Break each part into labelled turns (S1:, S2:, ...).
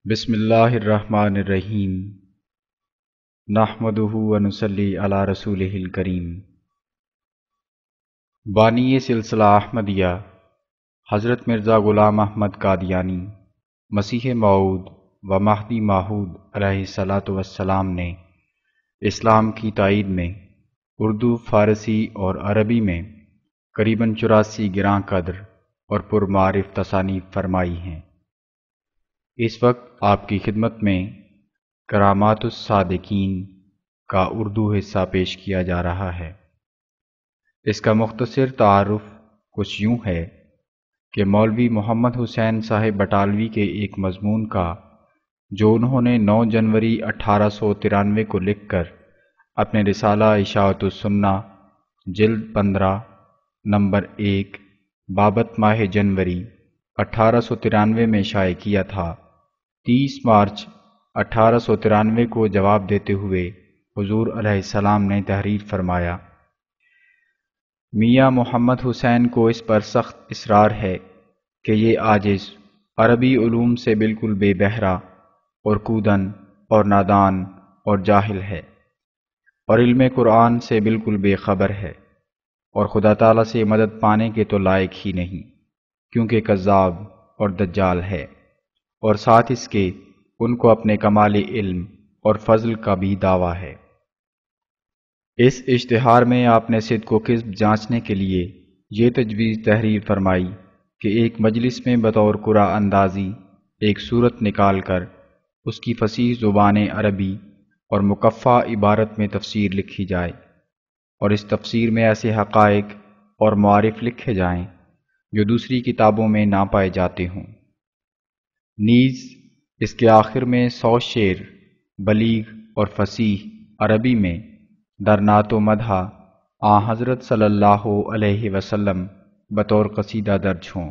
S1: بسم اللہ الرحمن الرحیم نحمدہ ونصلی علی رسولہ الکریم۔ بانی سلسلہ احمدیہ حضرت مرزا غلام احمد قادیانی مسیح موعود و مہدی موعود علیہ الصلاۃ والسلام نے اسلام کی تائید میں اردو، فارسی اور عربی میں قریباً 84 گراں قدر اور پرمعارف تصانیف فرمائی ہیں۔ اس وقت آپ کی خدمت میں کرامات الصادقین کا اردو حصہ پیش کیا جا رہا ہے۔ اس کا مختصر تعارف کچھ یوں ہے کہ مولوی محمد حسین صاحب بٹالوی کے ایک مضمون کا جو انہوں نے 9 جنوری 1893 کو لکھ کر اپنے رسالہ اشاعۃ السنہ جلد 15 نمبر 1 بابت ماہ جنوری 1893 میں شائع کیا تھا، 30 مارچ 1893 کو جواب دیتے ہوئے حضور علیہ السلام نے تحریر فرمایا: میاں محمد حسین کو اس پر سخت اصرار ہے کہ یہ عاجز عربی علوم سے بالکل بے بہرہ اور کودن اور نادان اور جاہل ہے، اور علم قرآن سے بالکل بے خبر ہے، اور خدا تعالیٰ سے مدد پانے کے تو لائق ہی نہیں، کیونکہ کذاب اور دجال ہے، اور ساتھ اس کے ان کو اپنے کمال علم اور فضل کا بھی دعویٰ ہے۔ اس اشتہار میں آپ نے صدق و کذب جانچنے کے لیے یہ تجویز تحریر فرمائی کہ ایک مجلس میں بطور قرأ اندازی ایک صورت نکال کر اس کی فصیح زبان عربی اور مکفّہ عبارت میں تفسیر لکھی جائے، اور اس تفسیر میں ایسے حقائق اور معارف لکھے جائیں جو دوسری کتابوں میں نہ پائے جاتے ہوں۔ نیز اس کے آخر میں 100 شعر بلیغ اور فصیح عربی میں در نعت و مدح آن حضرت صلی اللہ علیہ وسلم بطور قصیدہ درج ہوں،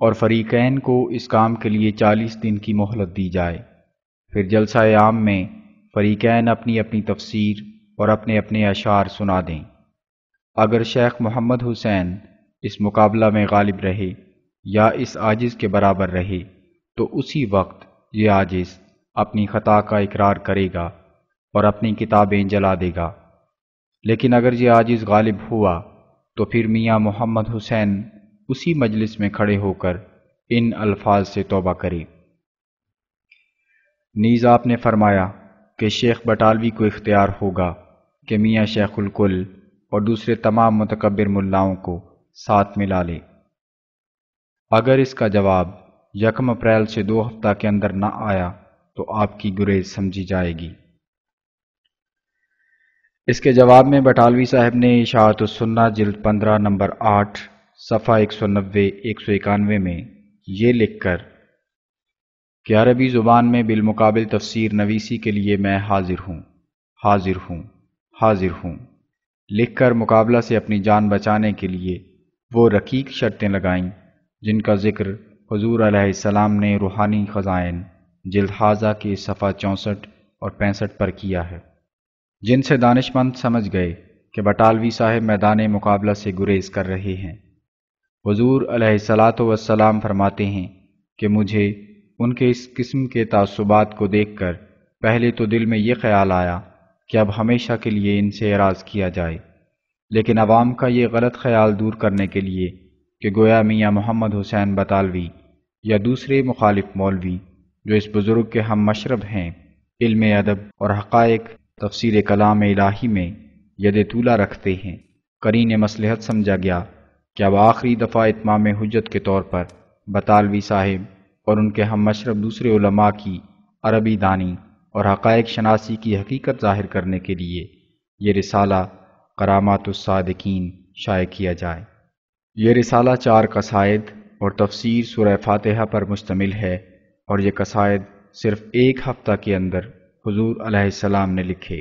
S1: اور فریقین کو اس کام کے لیے 40 دن کی مہلت دی جائے۔ پھر جلسہ عام میں فریقین اپنی اپنی تفسیر اور اپنے اپنے اشعار سنا دیں۔ اگر شیخ محمد حسین اس مقابلہ میں غالب رہے یا اس عاجز کے برابر رہے تو اسی وقت یہ عاجز اپنی خطا کا اقرار کرے گا اور اپنی کتابیں جلا دے گا، لیکن اگر یہ عاجز غالب ہوا تو پھر میاں محمد حسین اسی مجلس میں کھڑے ہو کر ان الفاظ سے توبہ کرے۔ نیز آپ نے فرمایا کہ شیخ بٹالوی کو اختیار ہوگا کہ میاں شیخ الکل اور دوسرے تمام متکبر ملاؤں کو ساتھ ملا لے۔ اگر اس کا جواب 1 اپریل سے 2 ہفتہ کے اندر نہ آیا تو آپ کی گریز سمجھی جائے گی۔ اس کے جواب میں بٹالوی صاحب نے اشاعت السنہ جلد 15 نمبر 8 صفحہ 190-191 میں یہ لکھ کر کہ عربی زبان میں بالمقابل تفسیر نویسی کے لیے میں حاضر ہوں، حاضر ہوں، حاضر ہوں لکھ کر مقابلہ سے اپنی جان بچانے کے لیے وہ رقیق شرطیں لگائیں جن کا ذکر حضور علیہ السلام نے روحانی خزائن جلد حاضہ کے صفحہ 64 اور 65 پر کیا ہے، جن سے دانش مند سمجھ گئے کہ بٹالوی صاحب میدان مقابلہ سے گریز کر رہے ہیں۔ حضور علیہ الصلاۃ والسلام فرماتے ہیں کہ مجھے ان کے اس قسم کے تعصبات کو دیکھ کر پہلے تو دل میں یہ خیال آیا کہ اب ہمیشہ کے لیے ان سے اعراض کیا جائے، لیکن عوام کا یہ غلط خیال دور کرنے کے لیے کہ گویا میاں محمد حسین بطالوی یا دوسرے مخالف مولوی جو اس بزرگ کے ہم مشرب ہیں، علم ادب اور حقائق تفسیر کلام الہی میں ید طولہ رکھتے ہیں، قرین مصلحت سمجھا گیا کہ اب آخری دفعہ اتمام حجت کے طور پر بطالوی صاحب اور ان کے ہم مشرب دوسرے علماء کی عربی دانی اور حقائق شناسی کی حقیقت ظاہر کرنے کے لیے یہ رسالہ کرامات الصادقین شائع کیا جائے۔ یہ رسالہ 4 قصائد اور تفسیر سورہ فاتحہ پر مشتمل ہے، اور یہ قصائد صرف 1 ہفتہ کے اندر حضور علیہ السلام نے لکھے،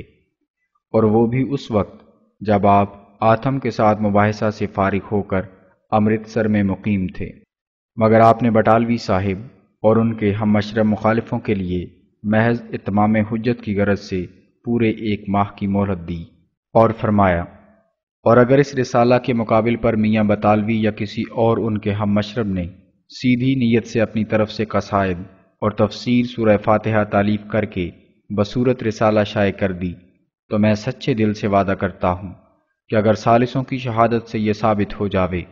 S1: اور وہ بھی اس وقت جب آپ آتم کے ساتھ مباحثہ سے فارغ ہو کر امرتسر میں مقیم تھے، مگر آپ نے بٹالوی صاحب اور ان کے ہم مشرب مخالفوں کے لیے محض اتمام حجت کی غرض سے پورے 1 ماہ کی مہلت دی اور فرمایا، اور اگر اس رسالہ کے مقابل پر میاں بطالوی یا کسی اور ان کے ہم مشرب نے سیدھی نیت سے اپنی طرف سے قصائد اور تفسیر سورہ فاتحہ تالیف کر کے بصورت رسالہ شائع کر دی، تو میں سچے دل سے وعدہ کرتا ہوں کہ اگر ثالثوں کی شہادت سے یہ ثابت ہو جاوے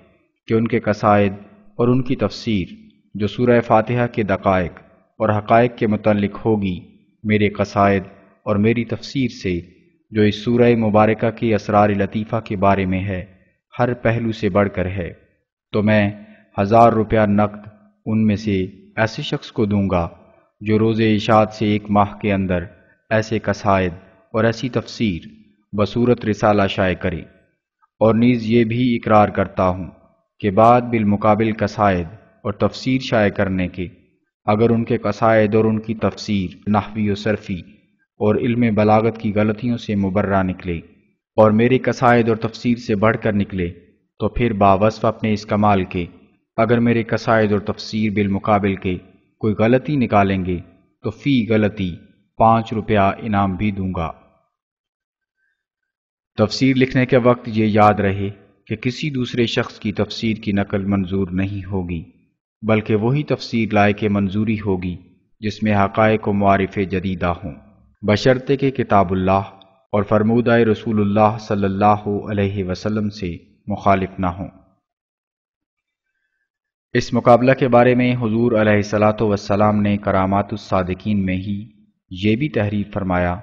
S1: کہ ان کے قصائد اور ان کی تفسیر جو سورہ فاتحہ کے دقائق اور حقائق کے متعلق ہوگی، میرے قصائد اور میری تفسیر سے جو اس سورہ مبارکہ کی اسرار لطیفہ کے بارے میں ہے، ہر پہلو سے بڑھ کر ہے، تو میں 1000 روپیہ نقد ان میں سے ایسے شخص کو دوں گا جو روز اشاعت سے 1 ماہ کے اندر ایسے قصائد اور ایسی تفسیر بصورت رسالہ شائع کرے، اور نیز یہ بھی اقرار کرتا ہوں کہ بعد بالمقابل قصائد اور تفسیر شائع کرنے کے اگر ان کے قصائد اور ان کی تفسیر نحوی و صرفی اور علم بلاغت کی غلطیوں سے مبرہ نکلے اور میرے قصائد اور تفسیر سے بڑھ کر نکلے، تو پھر باوصف اپنے اس کمال کے اگر میرے قصائد اور تفسیر بالمقابل کے کوئی غلطی نکالیں گے تو فی غلطی 5 روپیہ انعام بھی دوں گا۔ تفسیر لکھنے کے وقت یہ یاد رہے کہ کسی دوسرے شخص کی تفسیر کی نقل منظور نہیں ہوگی، بلکہ وہی تفسیر لائق منظوری ہوگی جس میں حقائق و معارف جدیدہ ہوں، بشرطے کہ کتاب اللہ اور فرمودہ رسول اللہ صلی اللہ علیہ وسلم سے مخالف نہ ہوں۔ اس مقابلہ کے بارے میں حضور علیہ الصلاۃ والسلام نے کرامات الصادقین میں ہی یہ بھی تحریر فرمایا،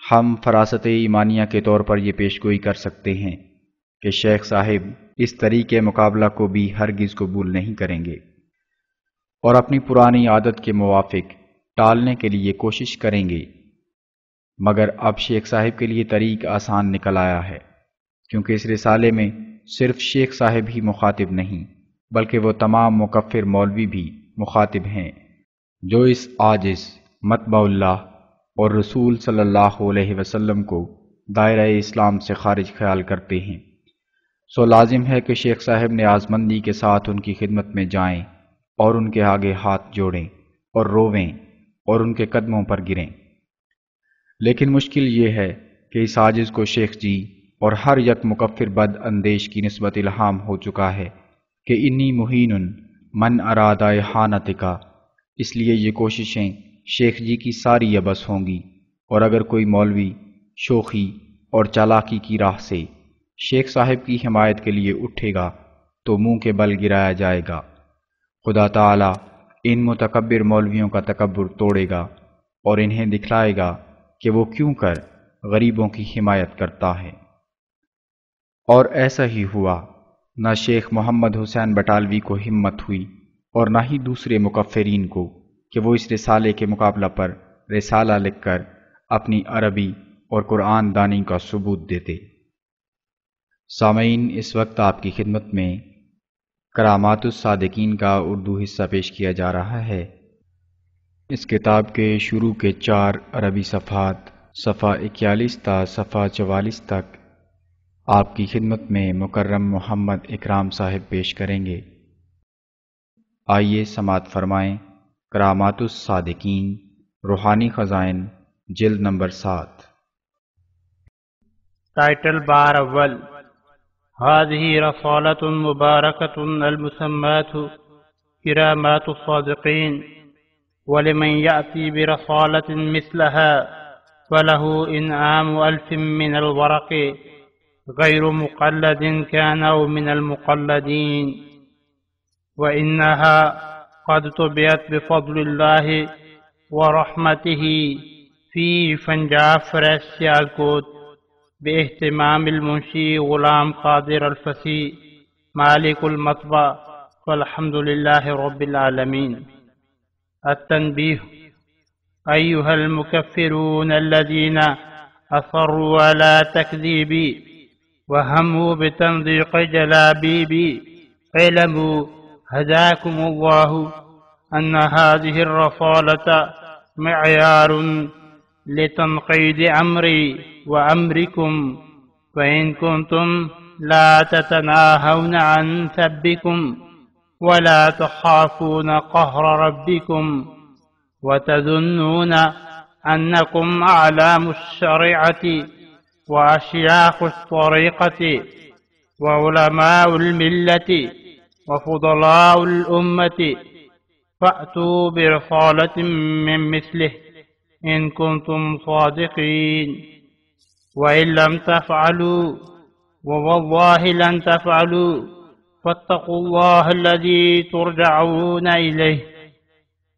S1: ہم فراست ایمانیہ کے طور پر یہ پیشگوئی کر سکتے ہیں کہ شیخ صاحب اس طریقے مقابلہ کو بھی ہرگز قبول نہیں کریں گے اور اپنی پرانی عادت کے موافق ٹالنے کے لیے کوشش کریں گے، مگر اب شیخ صاحب کے لیے طریق آسان نکل آیا ہے، کیونکہ اس رسالے میں صرف شیخ صاحب ہی مخاطب نہیں بلکہ وہ تمام مکفر مولوی بھی مخاطب ہیں جو اس عاجز متبع اللہ اور رسول صلی اللہ علیہ وسلم کو دائرہ اسلام سے خارج خیال کرتے ہیں۔ سو لازم ہے کہ شیخ صاحب نے آزمندی کے ساتھ ان کی خدمت میں جائیں اور ان کے آگے ہاتھ جوڑیں اور روویں اور ان کے قدموں پر گریں، لیکن مشکل یہ ہے کہ اس عاجز کو شیخ جی اور ہر یک مکفر بد اندیش کی نسبت الہام ہو چکا ہے کہ انی مہین من اراد احانتکا، اس لیے یہ کوششیں شیخ جی کی ساری عبث ہوں گی، اور اگر کوئی مولوی شوخی اور چالاکی کی راہ سے شیخ صاحب کی حمایت کے لیے اٹھے گا تو منہ کے بل گرایا جائے گا۔ خدا تعالی ان متکبر مولویوں کا تکبر توڑے گا اور انہیں دکھلائے گا کہ وہ کیوں کر غریبوں کی حمایت کرتا ہے۔ اور ایسا ہی ہوا، نہ شیخ محمد حسین بٹالوی کو ہمت ہوئی اور نہ ہی دوسرے مکفرین کو کہ وہ اس رسالے کے مقابلہ پر رسالہ لکھ کر اپنی عربی اور قرآن دانی کا ثبوت دیتے۔ سامعین، اس وقت آپ کی خدمت میں کرامات الصادقین کا اردو حصہ پیش کیا جا رہا ہے۔ اس کتاب کے شروع کے 4 عربی صفحات صفحہ 41 تا صفحہ 44 تک آپ کی خدمت میں مکرم محمد اکرام صاحب پیش کریں گے۔ آئیے سماعت فرمائیں۔ کرامات الصادقین، روحانی خزائن، جلد نمبر 7۔
S2: ٹائٹل بار اول۔ هذه رسالة مباركة المسماة کرامات الصادقین، ولمن يأتي برسالة مثلها فله إنعام 1000 من الورق غير مقلد كان أو من المقلدين، وإنها قد طبعت بفضل الله ورحمته في فنجاف پریس سیالکوٹ باہتمام المنشی غلام قادر الفسی مالک المطبع، والحمد لله رب العالمين۔ التنبيه: أيها المكفرون الذين أصروا على تكذيبي وهموا بتنضيق جلابيبي، اعلموا هداكم الله أن هذه الرسالة معيار لتنقيد أمري وأمركم، فإن كنتم لا تتناهون عن سبكم ولا تخافون قهر ربكم وتظنون أنكم أعلام الشريعة وأشياخ الطريقة وعلماء الملة وفضلاء الأمة، فأتوا برسالة من مثله إن كنتم صادقين وإن لم تفعلوا ووالله لن تفعلوا فاتقوا الله الذي ترجعون إليه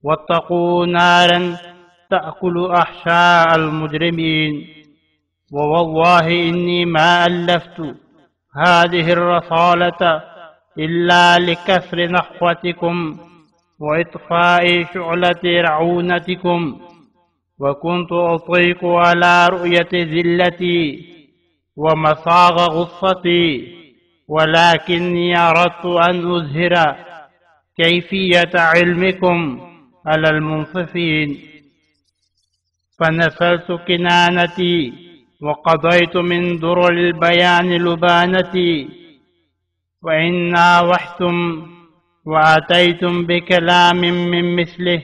S2: واتقوا نارا تأكل أحشاء المجرمين ووالله إني ما ألفت هذه الرسالة إلا لكسر نخوتكم وإطفاء شعلة رعونتكم وكنت أطيق على رؤية ذلتي ومصاغ غصتي ولكني أردت أن أظهر كيفية علمكم على المنصفين فنسلت كنانتي وقضيت من درر البيان لبانتي وإن ناوحتم وأتيتم بكلام من مثله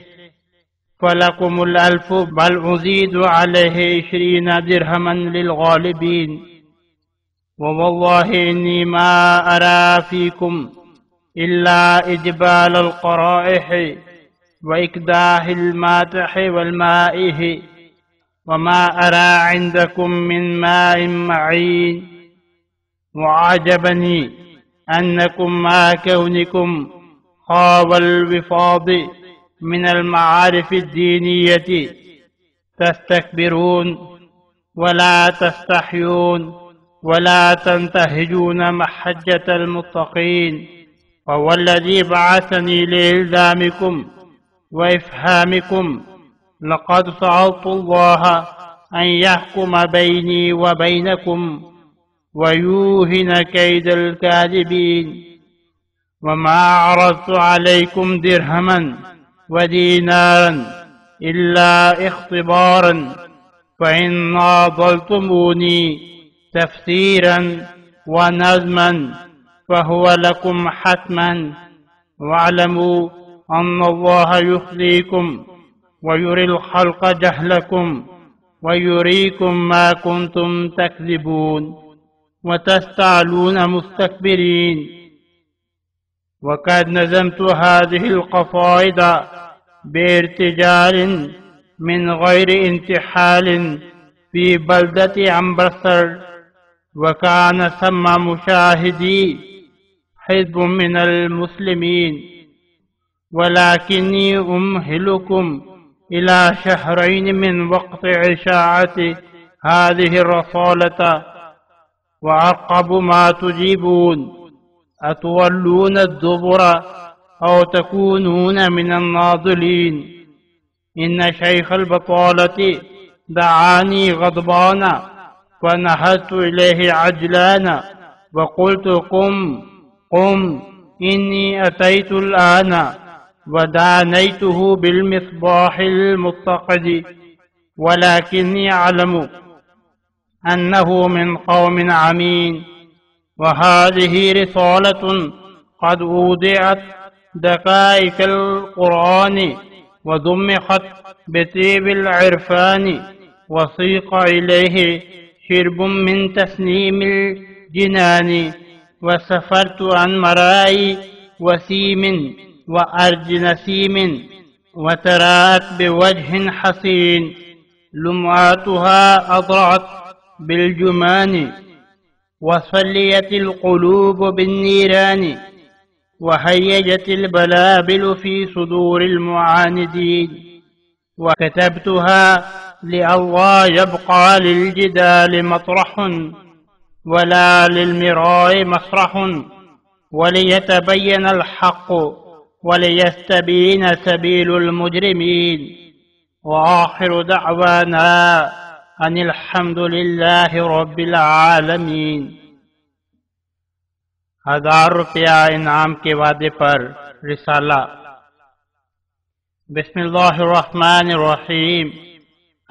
S2: فلكم الألف بل أزيد عليه 20 درهما للغالبين ووالله إني ما أرى فيكم إلا إجبال القرائح وإكداح الماتح والمائه وما أرى عندكم من ماء معين وعجبني أنكم مع كونكم خاوى الوفاض من المعارف الدينية تستكبرون ولا تستحيون ولا تنتهجون محجة المتقين وهو الذي بعثني لإلزامكم وإفهامكم لقد سألت الله أن يحكم بيني وبينكم ويوهن كيد الكاذبين وما عرضت عليكم درهما ودينارا إلا اختبارا فإن ناضلتموني تفسيرا ونظما فهو لكم حتما واعلموا أن الله يخزيكم ويري الخلق جهلكم ويريكم ما كنتم تكذبون وتستعلون مستكبرين وقد نظمت هذه القصائد بارتجال من غير انتحال في بلدة أمبرسر وكان ثم مشاهدي حزب من المسلمين ولكني أمهلكم إلى 2 شهرين من وقت إشاعة هذه الرسالة وأرقب ما تجيبون أتولون الدبر أو تكونون من الناضلين إن شيخ البطالة دعاني غضبانا فنهزت إليه عجلانا وقلت قم قم إني أتيت الآن ودانيته بالمصباح المتقد ولكني أعلم أنه من قوم عمين وهذه رسالة قد أودعت دقائق القرآن وضمخت بطيب العرفان وسيق إليه شرب من تسنيم الجنان وسفرت عن مراء وسيم وأرج نسيم وتراءت بوجه حسين لمعاتها أضرعت بالجمان وصليت القلوب بالنيران وهيجت البلابل في صدور المعاندين وكتبتها لئلا يبقى للجدال مطرح ولا للمراء مسرح وليتبين الحق وليستبين سبيل المجرمين وآخر دعوانا أن الحمد لله رب العالمين. 1000 روپیہ انعام کے وعدے پر رسالہ. بسم اللہ الرحمن الرحیم.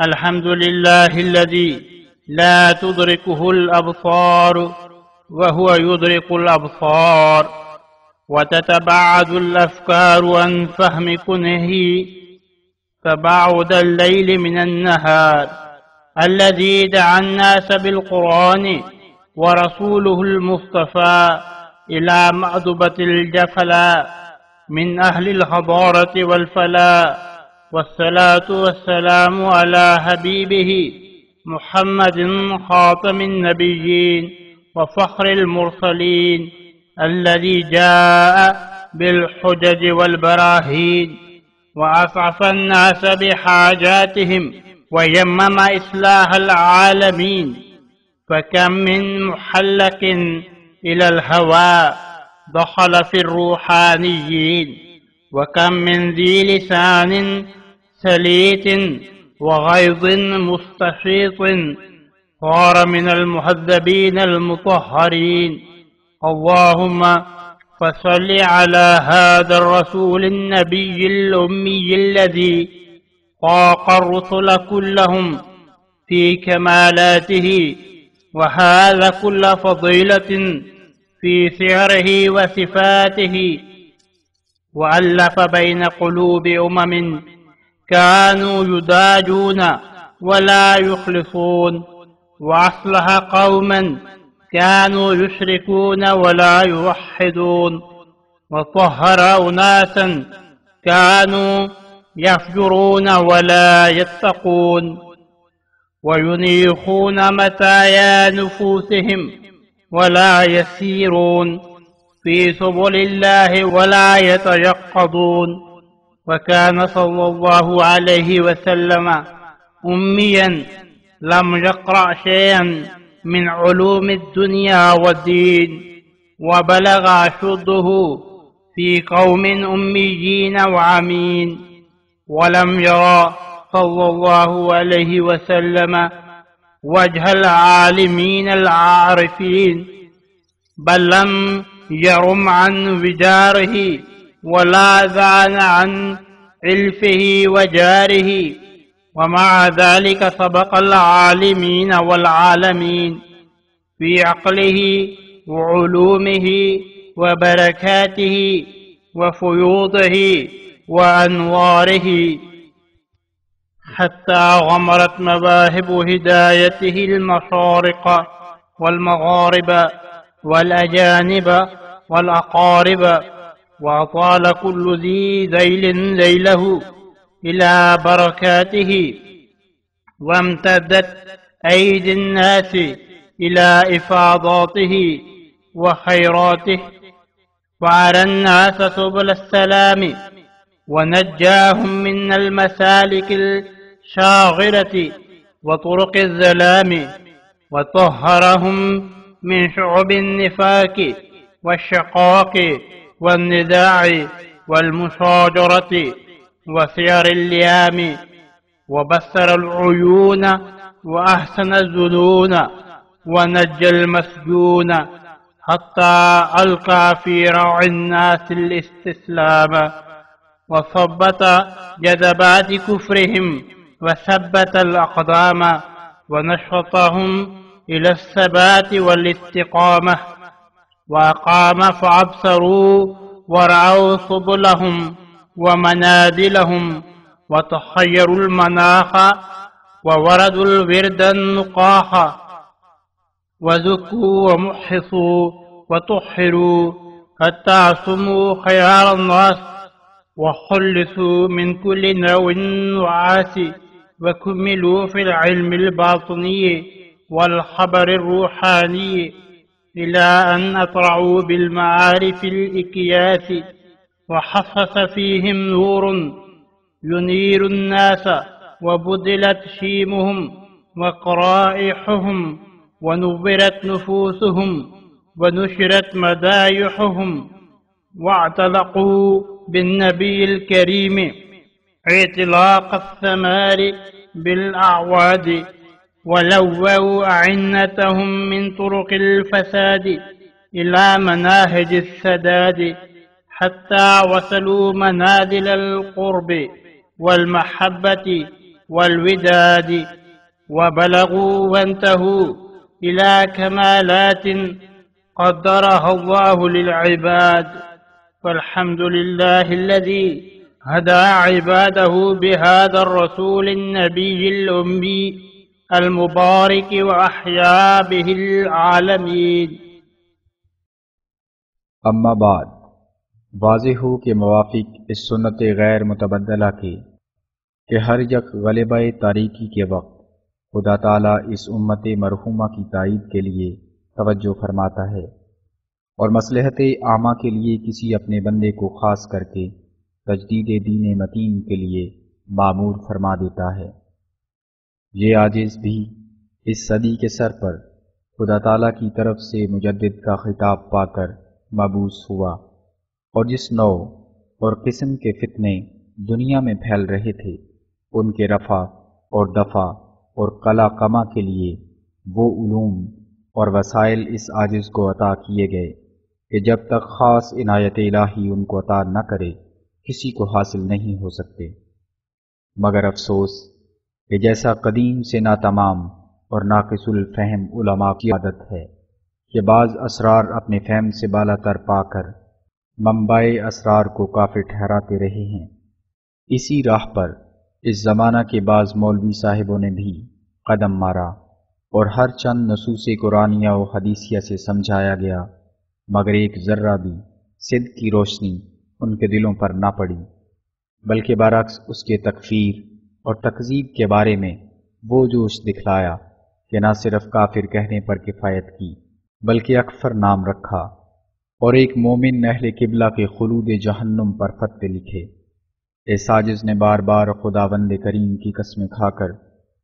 S2: الحمد للہ الذی لا تدركه الأبصار وهو يدرك الأبصار وتتبعد الأفكار عن فهم كنهه تباعد الليل من النهار الذي دعا الناس بالقرآن ورسوله المصطفى إلى مأدبة الجفلا من أهل الحضارة والفلاح، والصلاة والسلام على حبيبه محمد خاتم النبيين وفخر المرسلين، الذي جاء بالحجج والبراهين وأسعف الناس بحاجاتهم ويمم إصلاح العالمين. فكم من محلق إلى الهوى دخل في الروحانيين، وكم من ذي لسان سليط وغيظ مستشيط صار من المهذبين المطهرين. اللهم فصل على هذا الرسول النبي الأمي الذي فاق الرسل كلهم في كمالاته، وهذا كل فضيلة في سيره وصفاته، وألف بين قلوب أمم كانوا يداجون ولا يخلصون، وأصلح قوما كانوا يشركون ولا يوحدون، وطهر أناسا كانوا يفجرون ولا يتقون، وينيخون متايا نفوسهم ولا يسيرون في سبل الله ولا يتيقظون. وكان صلى الله عليه وسلم أميا لم يقرأ شيئا من علوم الدنيا والدين، وبلغ أشده في قوم أميين وعمين، ولم يرى صلى الله عليه وسلم وجه العالمين العارفين، بل لم يرم عن وجاره ولا ذعن عن علفه وجاره، ومع ذلك سبق العالمين والعالمين في عقله وعلومه وبركاته وفيوضه وأنواره، حتى غمرت مواهب هدايته المشارق والمغارب والأجانب والأقارب، وأطال كل ذي ذيل ذيله إلى بركاته، وامتدت أيدي الناس إلى إفاضاته وخيراته، وأرى الناس سبل السلام ونجاهم من المسالك الشاغرة وطرق الظلام، وطهرهم من شعب النفاق والشقاق والنزاع والمشاجرة وسير الليام، وبصر العيون وأحسن الظنون ونجى المسجون، حتى ألقى في روع الناس الاستسلام، وثبت جذبات كفرهم وثبت الأقدام، ونشطهم إلى الثبات والاستقامة، وأقام فأبصروا ورأوا سبلهم ومنازلهم، وتخيروا المناخ ووردوا الورد النقاح، وزكوا ومحصوا وطهروا حتى سموا خيار الناس، وخلصوا من كل نوع نعاس، وكملوا في العلم الباطني والخبر الروحاني، إلى أن أطرعوا بالمعارف الإكياس، وحصص فيهم نور ينير الناس، وبدلت شيمهم وقرائحهم، ونورت نفوسهم، ونشرت مدايحهم، واعتلقوا بالنبي الكريم اعتلاق الثمار بالأعواد، ولووا أعنتهم من طرق الفساد إلى مناهج السداد، حتى وصلوا منازل القرب والمحبة والوداد، وبلغوا وانتهوا إلى كمالات قدرها الله للعباد. فالحمد لله الذي هدى عباده بهذا الرسول النبي الأمي المبارك وأحيا به العالمين.
S1: أما بعد، واضح ہو کہ موافق اس سنت غیر متبدلہ کے کہ ہر یک غلبہ تاریکی کے وقت خدا تعالیٰ اس امت مرحومہ کی تائید کے لیے توجہ فرماتا ہے اور مصلحت عامہ کے لیے کسی اپنے بندے کو خاص کر کے تجدید دین متین کے لیے معمور فرما دیتا ہے۔ یہ عاجز بھی اس صدی کے سر پر خدا تعالیٰ کی طرف سے مجدد کا خطاب پا کر مبعوث ہوا، اور جس نوع اور قسم کے فتنے دنیا میں پھیل رہے تھے ان کے رفع اور دفع اور قلع کما کے لیے وہ علوم اور وسائل اس عاجز کو عطا کیے گئے کہ جب تک خاص عنایت الہی ان کو عطا نہ کرے کسی کو حاصل نہیں ہو سکتے۔ مگر افسوس کہ جیسا قدیم سے ناتمام اور ناقص الفہم علماء کی عادت ہے کہ بعض اسرار اپنے فہم سے بالا تر پا کر منبع اسرار کو کافر ٹھہراتے رہے ہیں، اسی راہ پر اس زمانہ کے بعض مولوی صاحبوں نے بھی قدم مارا اور ہر چند نصوص قرآنیہ و حدیثیہ سے سمجھایا گیا، مگر ایک ذرہ بھی صدق کی روشنی ان کے دلوں پر نہ پڑی، بلکہ برعکس اس کے تکفیر اور تکذیب کے بارے میں وہ جوش دکھلایا کہ نہ صرف کافر کہنے پر کفایت کی بلکہ اکفر نام رکھا، اور ایک مومن اہل قبلہ کے خلود جہنم پر فتوے لکھے۔ اس عاجز نے بار بار خداوند کریم کی قسمیں کھا کر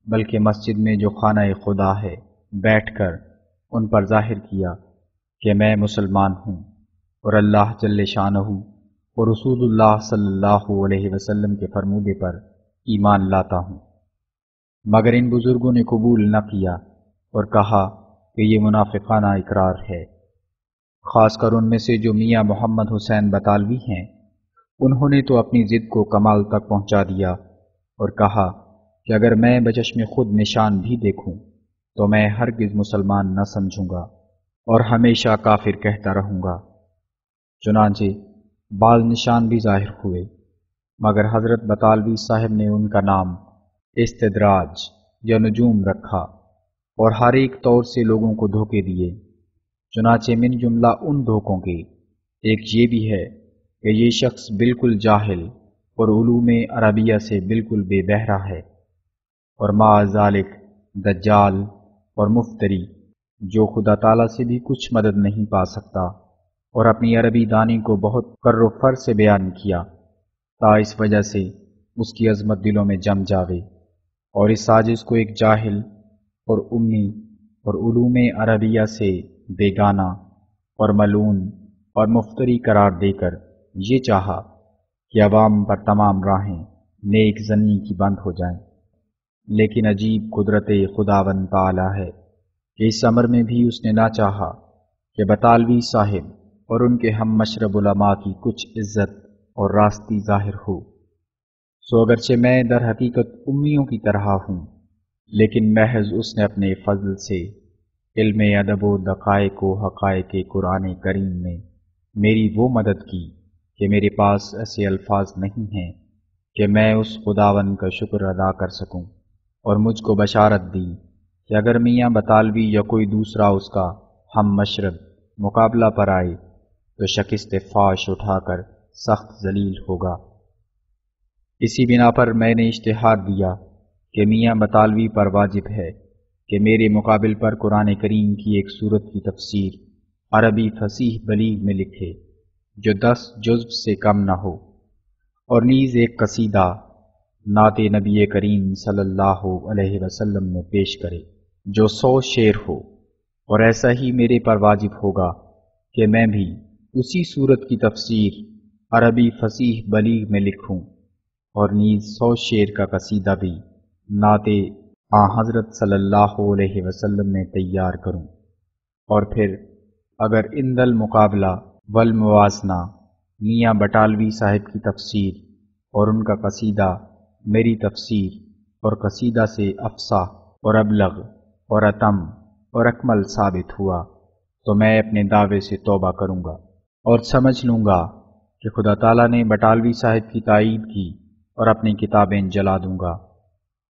S1: بلکہ مسجد میں جو خانہ خدا ہے بیٹھ کر ان پر ظاہر کیا کہ میں مسلمان ہوں اور اللہ جل شانہ اور رسول اللہ صلی اللہ علیہ وسلم کے فرمودے پر ایمان لاتا ہوں، مگر ان بزرگوں نے قبول نہ کیا اور کہا کہ یہ منافقانہ اقرار ہے۔ خاص کر ان میں سے جو میاں محمد حسین بطالوی ہیں، انہوں نے تو اپنی ضد کو کمال تک پہنچا دیا اور کہا کہ اگر میں بچشم خود نشان بھی دیکھوں تو میں ہرگز مسلمان نہ سمجھوں گا اور ہمیشہ کافر کہتا رہوں گا۔ چنانچہ بعض نشان بھی ظاہر ہوئے، مگر حضرت بطالوی صاحب نے ان کا نام استدراج یا نجوم رکھا اور ہر ایک طور سے لوگوں کو دھوکے دیے۔ چنانچہ من جملہ ان دھوکوں کے ایک یہ بھی ہے کہ یہ شخص بالکل جاہل اور علوم عربیہ سے بالکل بے بہرہ ہے، اور مع ذالک دجال اور مفتری جو خدا تعالیٰ سے بھی کچھ مدد نہیں پا سکتا، اور اپنی عربی دانی کو بہت کر و فر سے بیان کیا تا اس وجہ سے اس کی عظمت دلوں میں جم جاوے، اور اس عاجز کو ایک جاہل اور امی اور علوم عربیہ سے بیگانہ اور ملعون اور مفتری قرار دے کر یہ چاہا کہ عوام پر تمام راہیں نیک ظنی کی بند ہو جائیں۔ لیکن عجیب قدرت خداوند تعالی ہے کہ اس امر میں بھی اس نے نہ چاہا کہ بطالوی صاحب اور ان کے ہم مشرب علماء کی کچھ عزت اور راستی ظاہر ہو۔ سو اگرچہ میں در حقیقت امیوں کی طرح ہوں، لیکن محض اس نے اپنے فضل سے علم ادب و دقائق و حقائق قرآن کریم میں میری وہ مدد کی کہ میرے پاس ایسے الفاظ نہیں ہیں کہ میں اس خداوند کا شکر ادا کر سکوں، اور مجھ کو بشارت دی کہ اگر میاں بطالوی یا کوئی دوسرا اس کا ہم مشرب مقابلہ پر آئے تو شکست فاش اٹھا کر سخت ذلیل ہوگا۔ اسی بنا پر میں نے اشتہار دیا کہ میاں بطالوی پر واجب ہے کہ میرے مقابل پر قرآن کریم کی ایک سورت کی تفسیر عربی فصیح بلیغ میں لکھے جو 10 جزو سے کم نہ ہو، اور نیز ایک قصیدہ نعت نبی کریم صلی اللہ علیہ وسلم میں پیش کرے جو 100 شعر ہو، اور ایسا ہی میرے پر واجب ہوگا کہ میں بھی اسی سورت کی تفسیر عربی فصیح بلیغ میں لکھوں، اور نیز 100 شعر کا قصیدہ بھی نعت حضرت صلی اللہ علیہ وسلم میں تیار کروں، اور پھر اگر اند المقابلہ والموازنہ میاں بٹالوی صاحب کی تفسیر اور ان کا قصیدہ میری تفسیر اور قصیدہ سے افصح اور ابلغ اور اتم اور اکمل ثابت ہوا تو میں اپنے دعوے سے توبہ کروں گا اور سمجھ لوں گا کہ خدا تعالیٰ نے بٹالوی صاحب کی تائید کی اور اپنی کتابیں جلا دوں گا،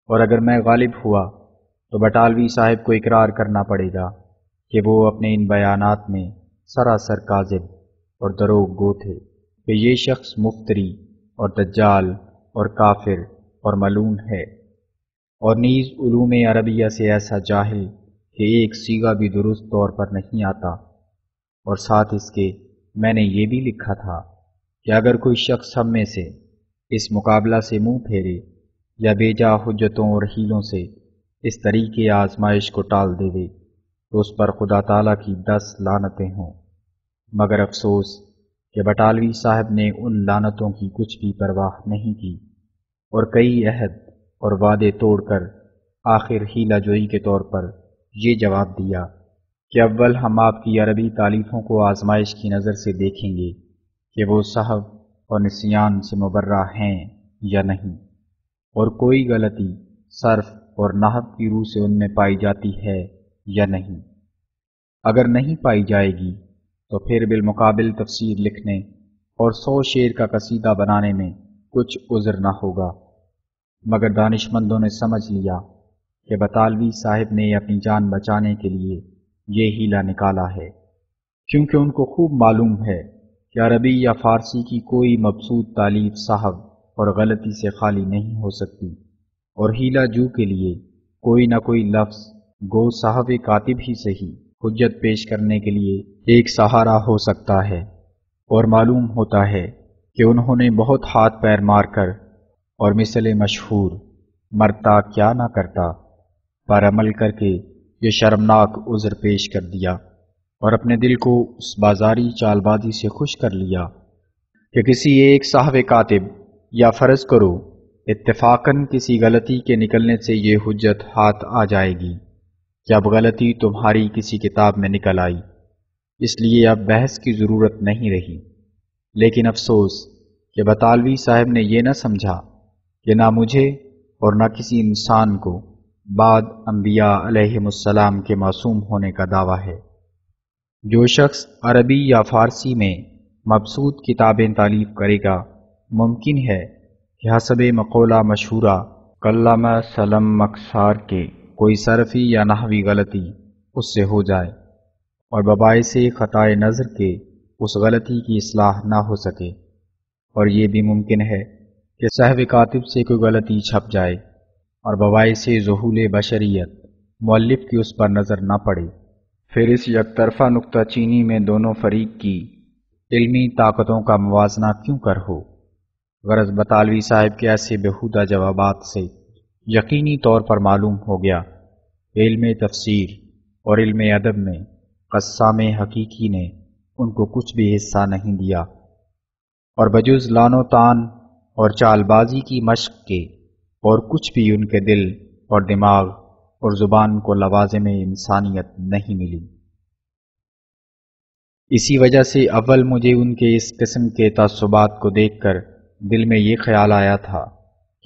S1: اور اگر میں غالب ہوا تو بٹالوی صاحب کو اقرار کرنا پڑے گا کہ وہ اپنے ان بیانات میں سراسر کاذب اور دروغ گو تھے، کہ یہ شخص مفتری اور دجال اور کافر اور ملعون ہے، اور نیز علوم عربیہ سے ایسا جاہل کہ ایک صیغہ بھی درست طور پر نہیں آتا، اور ساتھ اس کے میں نے یہ بھی لکھا تھا کہ اگر کوئی شخص ہم میں سے اس مقابلہ سے منہ پھیرے یا بے جا حجتوں اور حیلوں سے اس طریقے آزمائش کو ٹال دے تو اس پر خدا تعالیٰ کی 10 لعنتیں ہوں۔ مگر افسوس کہ بٹالوی صاحب نے ان لعنتوں کی کچھ بھی پرواہ نہیں کی، اور کئی عہد اور وعدے توڑ کر آخر حیلہ جوئی کے طور پر یہ جواب دیا کہ اول ہم آپ کی عربی تالیفوں کو آزمائش کی نظر سے دیکھیں گے کہ وہ سہو اور نسیان سے مبرہ ہیں یا نہیں، اور کوئی غلطی صرف اور نحو کی روح سے ان میں پائی جاتی ہے یا نہیں۔ اگر نہیں پائی جائے گی تو پھر بالمقابل تفسیر لکھنے اور 100 شعر کا قصیدہ بنانے میں کچھ عذر نہ ہوگا۔ مگر دانشمندوں نے سمجھ لیا کہ بطالوی صاحب نے اپنی جان بچانے کے لیے یہ حیلہ نکالا ہے، کیونکہ ان کو خوب معلوم ہے کہ عربی یا فارسی کی کوئی مبسوط تالیف صحو اور غلطی سے خالی نہیں ہو سکتی، اور حیلہ جو کے لیے کوئی نہ کوئی لفظ گو صاحب کاتب ہی صحیح حجت پیش کرنے کے لیے ایک سہارا ہو سکتا ہے، اور معلوم ہوتا ہے کہ انہوں نے بہت ہاتھ پیر مار کر اور مثل مشہور مرتا کیا نہ کرتا پر عمل کر کے یہ شرمناک عذر پیش کر دیا، اور اپنے دل کو اس بازاری چال بازی سے خوش کر لیا کہ کسی ایک صاحب کاتب یا فرض کرو اتفاقاً کسی غلطی کے نکلنے سے یہ حجت ہاتھ آ جائے گی کہ اب غلطی تمہاری کسی کتاب میں نکل آئی، اس لیے اب بحث کی ضرورت نہیں رہی۔ لیکن افسوس کہ بطالوی صاحب نے یہ نہ سمجھا کہ نہ مجھے اور نہ کسی انسان کو بعد انبیاء علیہم السلام کے معصوم ہونے کا دعویٰ ہے۔ جو شخص عربی یا فارسی میں مبسوط کتابیں تالیف کرے گا، ممکن ہے کہ حسب مقولہ مشہورہ کلمہ سلم مکسار کے کوئی صرفی یا نحوی غلطی اس سے ہو جائے، اور بباعث خطائے نظر کے اس غلطی کی اصلاح نہ ہو سکے، اور یہ بھی ممکن ہے کہ صاحب کاتب سے کوئی غلطی چھپ جائے اور بباعث ظہول بشریت مؤلف کی اس پر نظر نہ پڑے، پھر اس یک طرفہ نکتہ چینی میں دونوں فریق کی علمی طاقتوں کا موازنہ کیوں کر ہو؟ غرض بطالوی صاحب کے ایسے بیہودہ جوابات سے یقینی طور پر معلوم ہو گیا کہ علم تفسیر اور علم ادب میں قسام حقیقی نے ان کو کچھ بھی حصہ نہیں دیا، اور بجز لعن و طعن اور چال بازی کی مشق کے اور کچھ بھی ان کے دل اور دماغ اور زبان کو لوازم انسانیت نہیں ملی۔ اسی وجہ سے اول مجھے ان کے اس قسم کے تعصبات کو دیکھ کر دل میں یہ خیال آیا تھا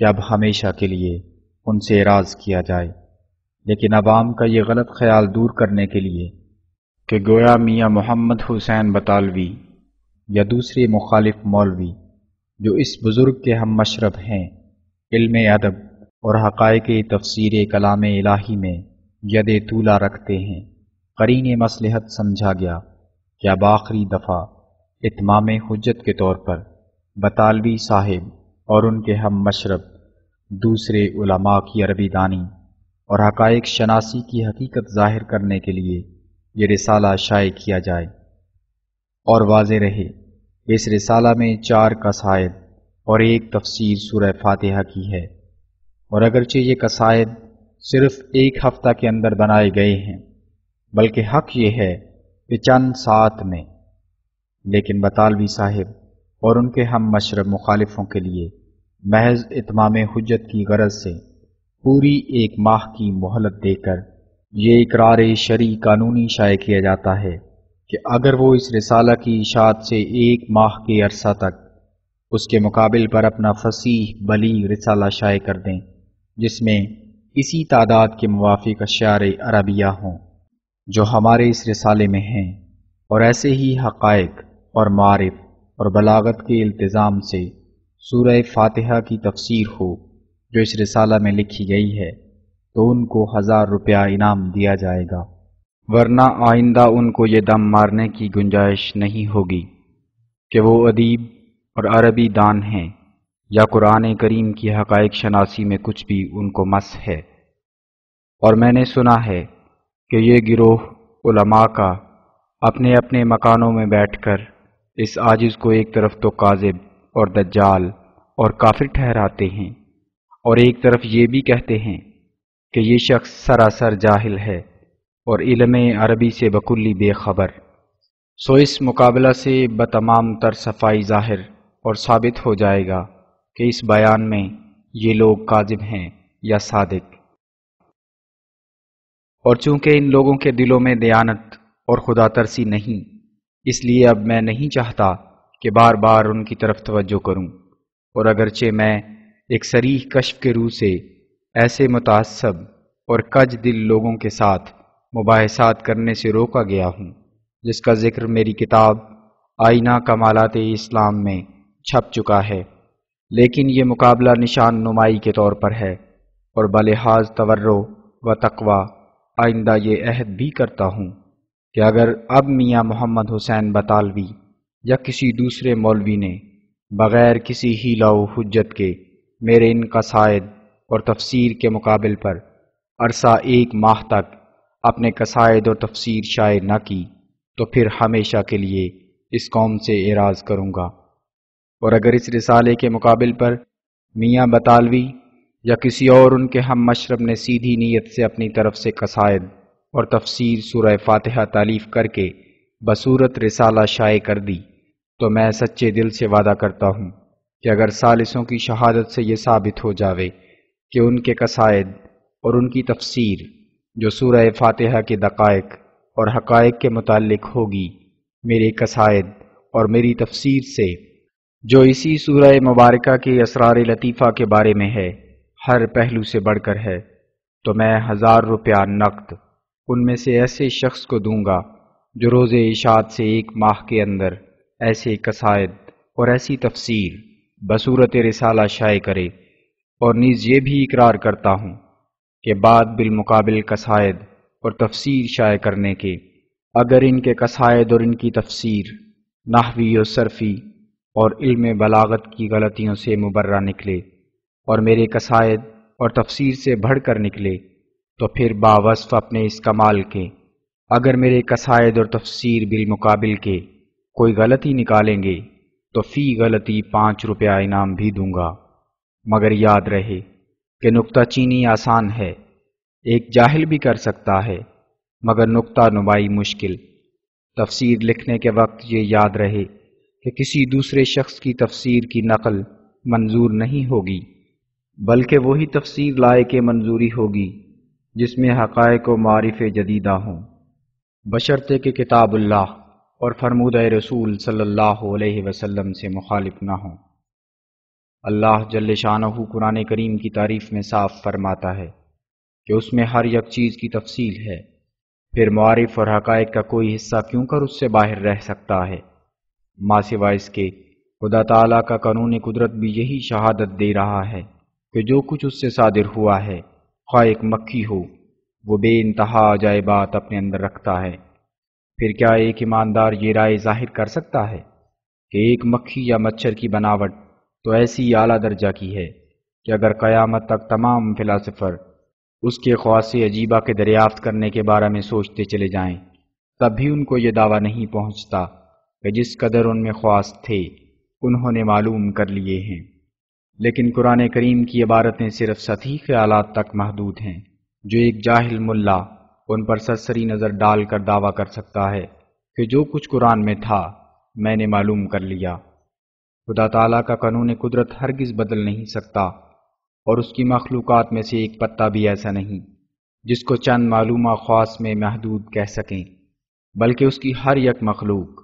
S1: کہ اب ہمیشہ کے لیے ان سے اعراض کیا جائے، لیکن عوام کا یہ غلط خیال دور کرنے کے لیے کہ گویا میاں محمد حسین بطالوی یا دوسرے مخالف مولوی جو اس بزرگ کے ہم مشرب ہیں، علم ادب اور حقائق تفسیر کلام الہی میں ید طولہ رکھتے ہیں، قرین مصلحت سمجھا گیا کہ اب آخری دفعہ اتمام حجت کے طور پر بطالوی صاحب اور ان کے ہم مشرب دوسرے علماء کی عربی دانی اور حقائق شناسی کی حقیقت ظاہر کرنے کے لیے یہ رسالہ شائع کیا جائے، اور واضح رہے اس رسالہ میں 4 قصائد اور ایک تفسیر سورہ فاتحہ کی ہے، اور اگرچہ یہ قصائد صرف 1 ہفتہ کے اندر بنائے گئے ہیں، بلکہ حق یہ ہے کہ چند ساعت میں، لیکن بطالوی صاحب اور ان کے ہم مشرب مخالفوں کے لیے محض اتمام حجت کی غرض سے پوری 1 ماہ کی مہلت دے کر یہ اقرار شرعی قانونی شائع کیا جاتا ہے کہ اگر وہ اس رسالہ کی اشاعت سے 1 ماہ کے عرصہ تک اس کے مقابل پر اپنا فصیح بلیغ رسالہ شائع کر دیں جس میں اسی تعداد کے موافق اشعار عربیہ ہوں جو ہمارے اس رسالے میں ہیں، اور ایسے ہی حقائق اور معارف اور بلاغت کے التزام سے سورہ فاتحہ کی تفسیر ہو جو اس رسالہ میں لکھی گئی ہے، تو ان کو 1000 روپیہ انعام دیا جائے گا، ورنہ آئندہ ان کو یہ دم مارنے کی گنجائش نہیں ہوگی کہ وہ ادیب اور عربی دان ہیں یا قرآن کریم کی حقائق شناسی میں کچھ بھی ان کو مس ہے۔ اور میں نے سنا ہے کہ یہ گروہ علماء کا اپنے اپنے مکانوں میں بیٹھ کر اس عاجز کو ایک طرف تو کاذب اور دجال اور کافر ٹھہراتے ہیں، اور ایک طرف یہ بھی کہتے ہیں کہ یہ شخص سراسر جاہل ہے اور علم عربی سے بکلی بے خبر۔ سو اس مقابلہ سے بتمام تر صفائی ظاہر اور ثابت ہو جائے گا کہ اس بیان میں یہ لوگ کاذب ہیں یا صادق۔ اور چونکہ ان لوگوں کے دلوں میں دیانت اور خدا ترسی نہیں، اس لیے اب میں نہیں چاہتا کہ بار بار ان کی طرف توجہ کروں، اور اگرچہ میں ایک صریح کشف کے روح سے ایسے متعصب اور کج دل لوگوں کے ساتھ مباحثات کرنے سے روکا گیا ہوں جس کا ذکر میری کتاب آئینہ کمالات اسلام میں چھپ چکا ہے، لیکن یہ مقابلہ نشان نمائی کے طور پر ہے، اور بلحاظ تورع و تقوی آئندہ یہ عہد بھی کرتا ہوں کہ اگر اب میاں محمد حسین بطالوی یا کسی دوسرے مولوی نے بغیر کسی حیلہ و حجت کے میرے ان قصائد اور تفسیر کے مقابل پر عرصہ 1 ماہ تک اپنے قصائد اور تفسیر شائع نہ کی تو پھر ہمیشہ کے لیے اس قوم سے اعراض کروں گا۔ اور اگر اس رسالے کے مقابل پر میاں بطالوی یا کسی اور ان کے ہم مشرب نے سیدھی نیت سے اپنی طرف سے قصائد اور تفسیر سورہ فاتحہ تالیف کر کے بصورت رسالہ شائع کر دی، تو میں سچے دل سے وعدہ کرتا ہوں کہ اگر ثالثوں کی شہادت سے یہ ثابت ہو جاوے کہ ان کے قصائد اور ان کی تفسیر جو سورہ فاتحہ کے دقائق اور حقائق کے متعلق ہوگی، میرے قصائد اور میری تفسیر سے جو اسی سورہ مبارکہ کے اسرار لطیفہ کے بارے میں ہے ہر پہلو سے بڑھ کر ہے، تو میں 1000 روپیہ نقد ان میں سے ایسے شخص کو دوں گا جو روز اشاعت سے 1 ماہ کے اندر ایسے قصائد اور ایسی تفسیر بصورت رسالہ شائع کرے، اور نیز یہ بھی اقرار کرتا ہوں کہ بعد بالمقابل قصائد اور تفسیر شائع کرنے کے اگر ان کے قصائد اور ان کی تفسیر نحوی و صرفی اور علم بلاغت کی غلطیوں سے مبرہ نکلے اور میرے قصائد اور تفسیر سے بڑھ کر نکلے، تو پھر باوصف اپنے اس کمال کے اگر میرے قصائد اور تفسیر بالمقابل کے کوئی غلطی نکالیں گے تو فی غلطی 5 روپیہ انعام بھی دوں گا۔ مگر یاد رہے کہ نکتہ چینی آسان ہے، ایک جاہل بھی کر سکتا ہے، مگر نکتہ نمائی مشکل۔ تفسیر لکھنے کے وقت یہ یاد رہے کہ کسی دوسرے شخص کی تفسیر کی نقل منظور نہیں ہوگی، بلکہ وہی تفسیر لائق منظوری ہوگی جس میں حقائق و معارف جدیدہ ہوں، بشرطے کہ کتاب اللہ اور فرمودہ رسول صلی اللہ علیہ وسلم سے مخالف نہ ہوں۔ اللہ جل شانہ قرآن کریم کی تعریف میں صاف فرماتا ہے کہ اس میں ہر یک چیز کی تفصیل ہے، پھر معارف اور حقائق کا کوئی حصہ کیوں کر اس سے باہر رہ سکتا ہے؟ ماں سوائے اس کے خدا تعالیٰ کا قانون قدرت بھی یہی شہادت دے رہا ہے کہ جو کچھ اس سے صادر ہوا ہے، خواہ ایک مکھی ہو، وہ بے انتہا عجائبات اپنے اندر رکھتا ہے۔ پھر کیا ایک ایماندار یہ رائے ظاہر کر سکتا ہے کہ ایک مکھی یا مچھر کی بناوٹ تو ایسی اعلیٰ درجہ کی ہے کہ اگر قیامت تک تمام فلاسفر اس کے خواص عجیبہ کے دریافت کرنے کے بارے میں سوچتے چلے جائیں، تب بھی ان کو یہ دعویٰ نہیں پہنچتا کہ جس قدر ان میں خواص تھے انہوں نے معلوم کر لیے ہیں۔ لیکن قرآن کریم کی عبارتیں صرف سطحی خیالات تک محدود ہیں جو ایک جاہل ملا ان پر سرسری نظر ڈال کر دعویٰ کر سکتا ہے کہ جو کچھ قرآن میں تھا میں نے معلوم کر لیا۔ خدا تعالیٰ کا قانون قدرت ہرگز بدل نہیں سکتا، اور اس کی مخلوقات میں سے ایک پتا بھی ایسا نہیں جس کو چند معلومہ خواص میں محدود کہہ سکیں، بلکہ اس کی ہر یک مخلوق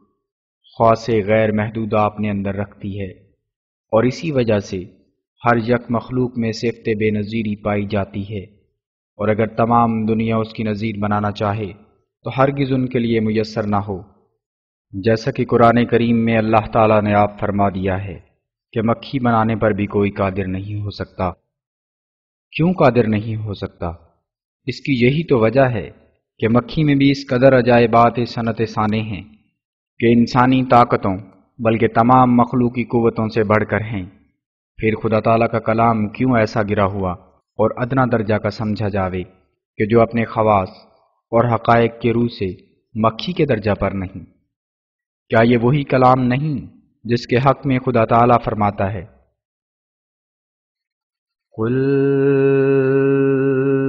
S1: خواص غیر محدودہ اپنے اندر رکھتی ہے، اور اسی وجہ سے ہر یک مخلوق میں صفت بے نظیری پائی جاتی ہے، اور اگر تمام دنیا اس کی نظیر بنانا چاہے تو ہرگز ان کے لیے میسر نہ ہو، جیسا کہ قرآن کریم میں اللہ تعالیٰ نے آپ فرما دیا ہے کہ مکھی بنانے پر بھی کوئی قادر نہیں ہو سکتا۔ کیوں قادر نہیں ہو سکتا؟ اس کی یہی تو وجہ ہے کہ مکھی میں بھی اس قدر عجائبات صنعت ثانی ہیں کہ انسانی طاقتوں بلکہ تمام مخلوقی قوتوں سے بڑھ کر ہیں۔ پھر خدا تعالیٰ کا کلام کیوں ایسا گرا ہوا اور ادنا درجہ کا سمجھا جاوے کہ جو اپنے خواص اور حقائق کے روح سے مکھی کے درجہ پر نہیں؟ کیا یہ وہی کلام نہیں جس کے حق میں خدا تعالیٰ فرماتا ہے، قُلْ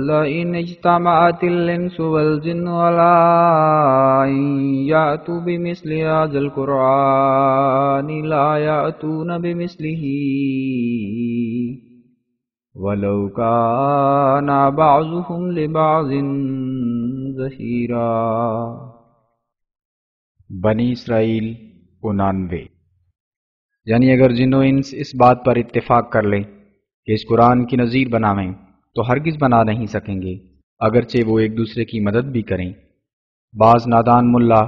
S1: لَئِنِ اجْتَمَعَتِ الْإِنسُ وَالْجِنُّ عَلَىٰ أَن يَأْتُوا بِمِثْلِ هَٰذَا الْقُرْآنِ لَا يَأْتُونَ بِمِثْلِهِ وَلَوْ كَانَ بَعْضُهُمْ لِبَعْضٍ ظَهِيرًا۔ بنی اسرائیل 99۔ یعنی اگر جن و انس اس بات پر اتفاق کر لیں کہ اس قرآن کی نظیر بنائیں تو ہرگز بنا نہیں سکیں گے، اگرچہ وہ ایک دوسرے کی مدد بھی کریں۔ بعض نادان ملا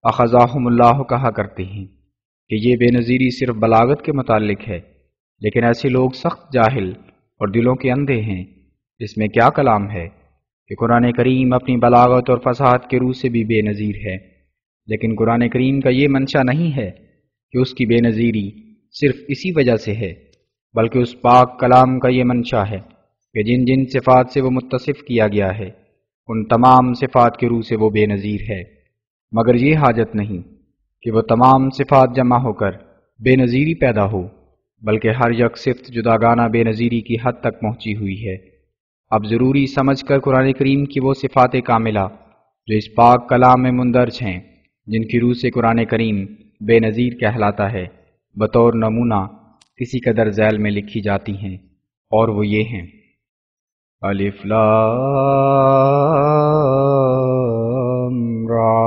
S1: اخذاہم اللہ کہا کرتے ہیں کہ یہ بے نظیری صرف بلاغت کے متعلق ہے، لیکن ایسے لوگ سخت جاہل اور دلوں کے اندھے ہیں۔ اس میں کیا کلام ہے کہ قرآن کریم اپنی بلاغت اور فصاحت کے روح سے بھی بے نظیر ہے، لیکن قرآن کریم کا یہ منشا نہیں ہے کہ اس کی بے نظیری صرف اسی وجہ سے ہے، بلکہ اس پاک کلام کا یہ منشا ہے کہ جن جن صفات سے وہ متصف کیا گیا ہے ان تمام صفات کے روح سے وہ بے نظیر ہے، مگر یہ حاجت نہیں کہ وہ تمام صفات جمع ہو کر بے نظیری پیدا ہو، بلکہ ہر یک صفت جداگانہ بے نظیری کی حد تک پہنچی ہوئی ہے۔ اب ضروری سمجھ کر قرآن کریم کی وہ صفات کاملہ جو اس پاک کلام میں مندرج ہیں، جن کی روح سے قرآن کریم بے نظیر کہلاتا ہے، بطور نمونہ کسی قدر ذیل میں لکھی جاتی ہیں، اور وہ یہ ہیں: الف لام را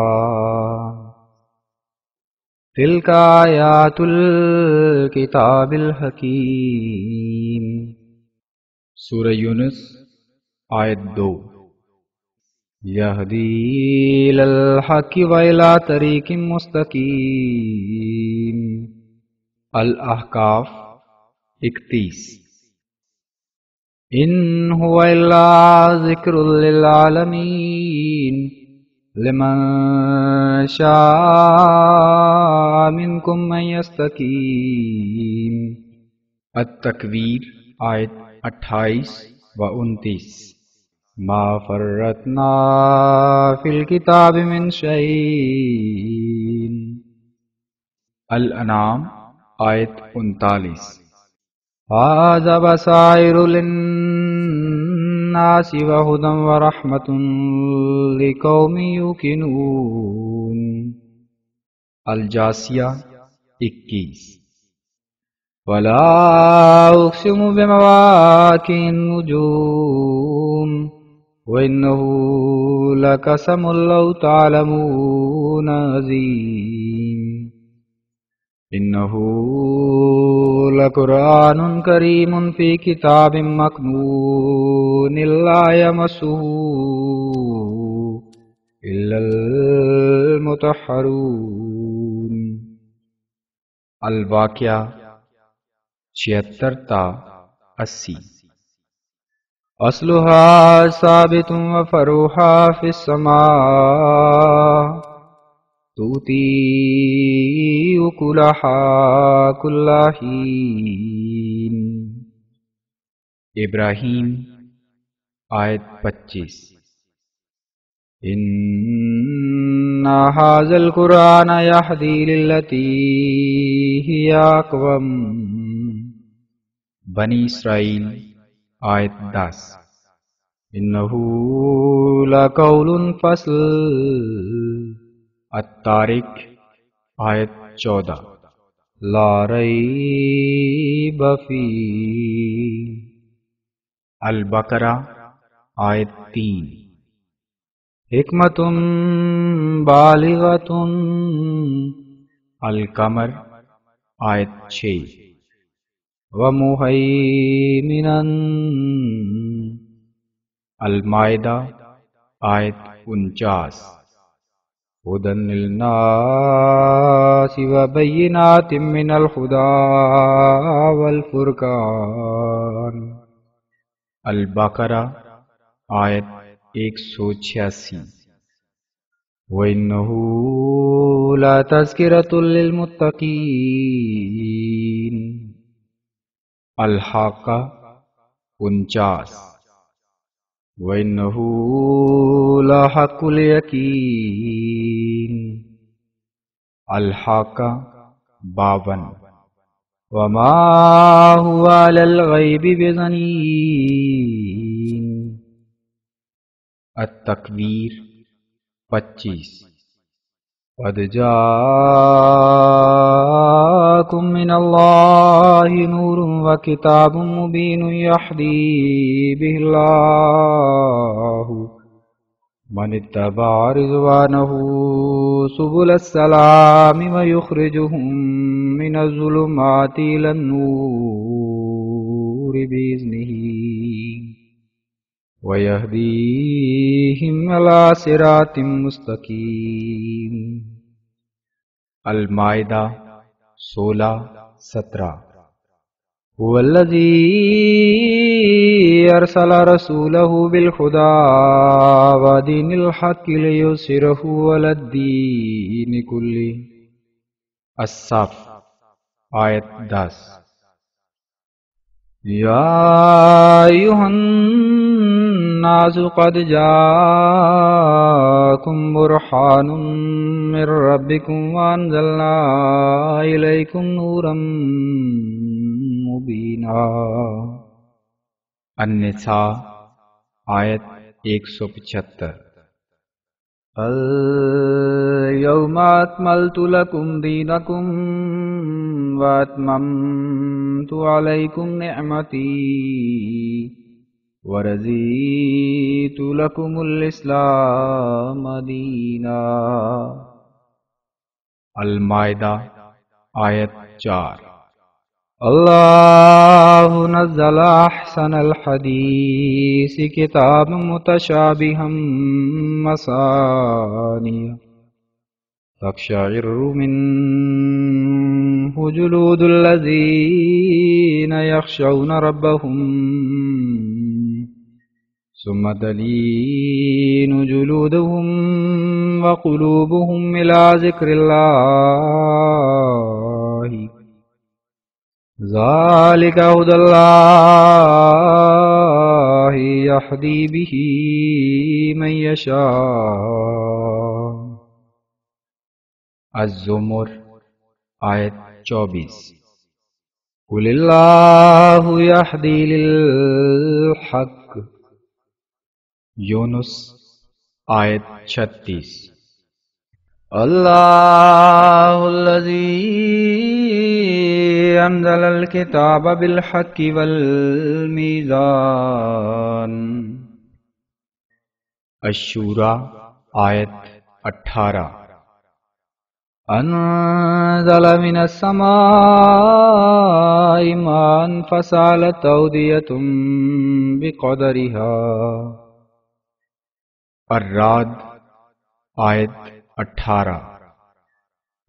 S1: تلک آیات الکتاب الحکیم۔ سورہ یونس آیت 2۔ یہدی الی الحق و الی طریق مستقیم۔ الاحقاف 31۔ ان هو الا ذکر للعالمین لمن شاء منکم ان یستقیم۔ التکویر آیت 28 و 29۔ ما فرطنا فی الکتاب من شیء۔ الانعام آیت 39۔ هذا بصائر للناس وهدى ورحمة لقوم يوقنون۔ الجاثیہ 21۔ ولا اقسم بمواقع النجوم وإنه لقسم لو تعلمون عظیم۔ إنه لقرآن کریم فی کتاب مکنون لا یمسہ الا المطہرون۔ الواقعہ 76 تا 80۔ اصلها ثابت وفروعها فی السماء تؤتی اکلها کل حین۔ ابراہیم آیت 25۔ ان ھذا القرآن یہدی للتی ہی اقوم۔ بنی اسرائیل آیت 10۔ انہ لقول فصل۔ الطارق آیت 14۔ لا ریب فیہ۔ البقرہ آیت 3۔ حکمت بالغۃ۔ القمر آیت 6۔ ومہیمنا۔ المائدہ آیت 49۔ ہدی للناس وبینات من الہدی والفرقان۔ البقرہ آیت 186۔ وَإِنَّهُ لَتَذْكِرَةٌ لِّلْمُتَّقِينَ۔ الحاقہ 49۔ وَإِنَّهُ لَحَقُّ الْيَقِينِ۔ الحاقہ 52۔ وَمَا هُوَ عَلَى الْغَيْبِ بِضَنِينٍ۔ التکویر 25۔ قد جاءكم من الله نور وكتاب مبين يهدي به الله من اتبع رضوانه سبل السلام ويخرجهم من الظلمات إلى النور بإذنه وَيَهْدِيهِمْ إِلَى صِرَاطٍ مُسْتَقِيمٍ۔ المائدہ 16-17۔ هُوَ الَّذِي أَرْسَلَ رَسُولَهُ بِالْهُدَى وَدِينِ الْحَقِّ لِيُظْهِرَهُ عَلَى الدِّينِ كُلِّهِ۔ الصف آیت 10۔ یا ایھا الناس قد جاءکم برہان من ربکم وانزلنا الیکم نورا مبینا۔ النساء آیت 175۔ اليوم اکملت لکم دینکم واتممت علیکم نعمتی ورضیت لکم الاسلام دینا۔ المائدہ آیت 4۔ اللہ نزل احسن الحدیث کتابا متشابہا مثانیہ تقشعر منہ جلود الذین یخشون ربهم ثم تلین جلودهم وقلوبهم إلى ذکر اللہ ذالک ھدی اللہ یہدی بہ من یشاء۔ الزمر آیت 24۔ قل اللہ یہدی للحق۔ یونس آیت 36۔ اللہ الذی انزل الکتاب بالحق والمیزان۔ الشورى آیت 18۔ انزل من السماء ماء فسالت اودية بقدرها۔ الرعد آیت 18۔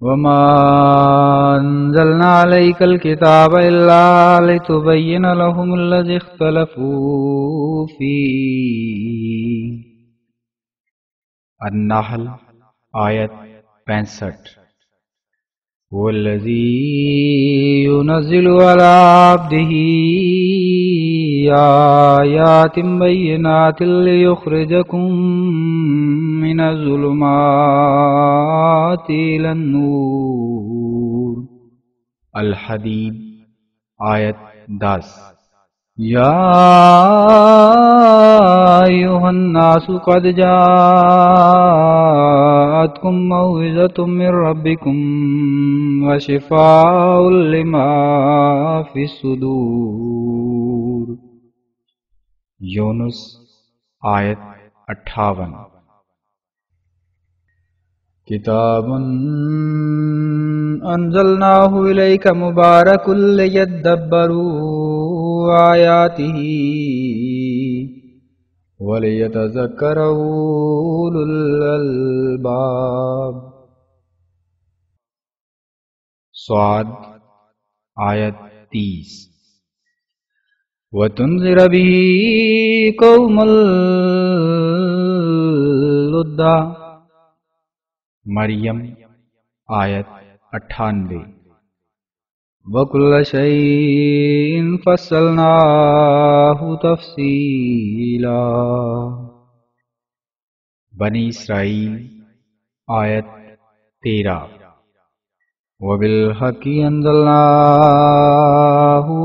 S1: وما انزلنا عليك الكتاب الا لتبين لهم الذي اختلفوا فيه۔ النحل آیت 65۔ والذی ينزل على عبده آیات بینات لیخرجکم من الظلمات إلى النور۔ الحدید آیت 10۔ یا ایھا الناس قد جاءتکم موعظۃ من ربکم وشفاء لما فی الصدور۔ یونس آیت 58۔ کتاب انزلناہ الیک مبارک لیدبروا آیاتہ ولیتذکر اولو الالباب۔ صاد آیت 30۔ وتنذر به قوم لدا مریم آیت 98۔ وَكُلَّ شَيْءٍ فَصَّلْنَاهُ تَفْصِيلًا۔ بنی اسرائیل آیت 13۔ وَبِالْحَقِّ أَنزَلْنَاهُ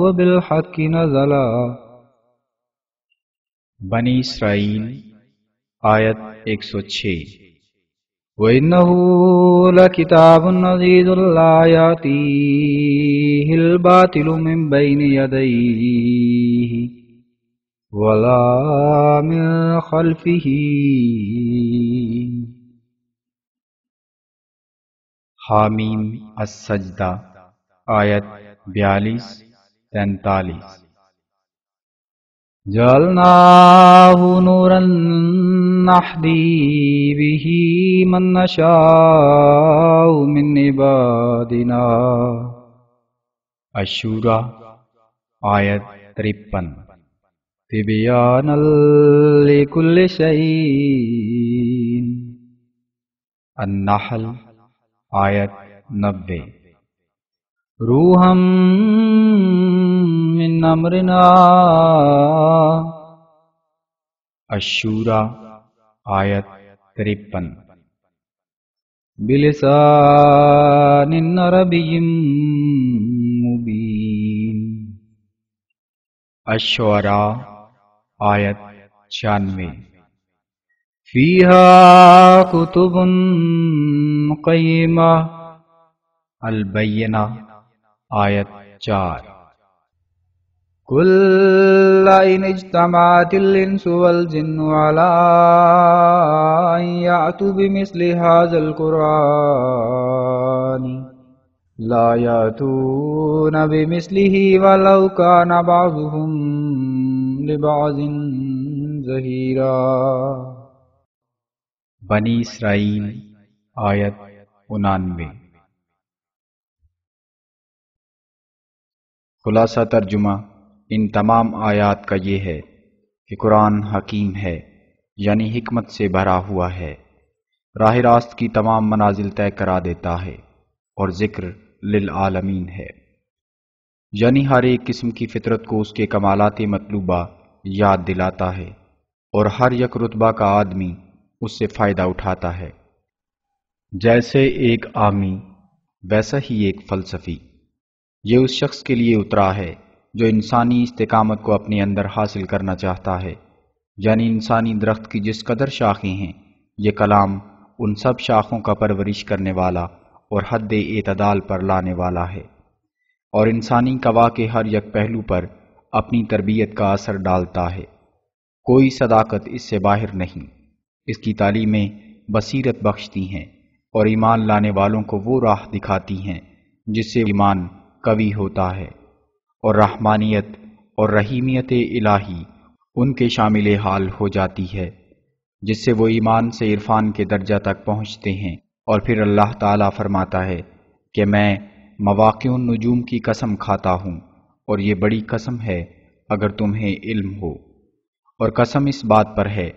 S1: وَبِالْحَقِّ نَزَلَ۔ بنی اسرائیل آیت 106۔ وَإِنَّهُ لَكِتَابٌ عَزِيزٌ لَا يَأْتِيهِ الْبَاطِلُ مِنْ بَيْنِ يَدَيْهِ وَلَا مِنْ خَلْفِهِ۔ حامیم السجدہ آیت 42-43۔ جعلناه نورا نهدي به من نشاء من عبادنا۔ الشورى آیت 53۔ تبیانا لکل شیء۔ النحل آیت 90۔ روحا من امرنا۔ الشورى آیت 53۔ بلسان عربی مبین۔ الشعراء آیت 96۔ فیہا کتب قیمہ۔ البینہ آیت 4۔ قل إن اجتمعت الإنس والجن على أن يأتوا بمثل هذا القرآن لا يأتون بمثله ولو كان بعضهم لبعض ظهيرا۔ بنی اسرائیل آیت 99۔ خلاصہ ترجمہ ان تمام آیات کا یہ ہے کہ قرآن حکیم ہے، یعنی حکمت سے بھرا ہوا ہے، راہ راست کی تمام منازل طے کرا دیتا ہے، اور ذکر للعالمین ہے، یعنی ہر ایک قسم کی فطرت کو اس کے کمالات مطلوبہ یاد دلاتا ہے، اور ہر یک رتبہ کا آدمی اس سے فائدہ اٹھاتا ہے۔ جیسے ایک عامی ویسا ہی ایک فلسفی۔ یہ اس شخص کے لیے اترا ہے جو انسانی استقامت کو اپنے اندر حاصل کرنا چاہتا ہے، یعنی انسانی درخت کی جس قدر شاخیں ہیں، یہ کلام ان سب شاخوں کا پرورش کرنے والا اور حد اعتدال پر لانے والا ہے، اور انسانی قوا کے ہر یک پہلو پر اپنی تربیت کا اثر ڈالتا ہے۔ کوئی صداقت اس سے باہر نہیں۔ اس کی تعلیمیں بصیرت بخشتی ہیں اور ایمان لانے والوں کو وہ راہ دکھاتی ہیں جس سے ایمان قوی ہوتا ہے، اور رحمانیت اور رحیمیت الہی ان کے شامل حال ہو جاتی ہے، جس سے وہ ایمان سے عرفان کے درجہ تک پہنچتے ہیں۔ اور پھر اللہ تعالیٰ فرماتا ہے کہ میں مواقع النجوم کی قسم کھاتا ہوں، اور یہ بڑی قسم ہے اگر تمہیں علم ہو، اور قسم اس بات پر ہے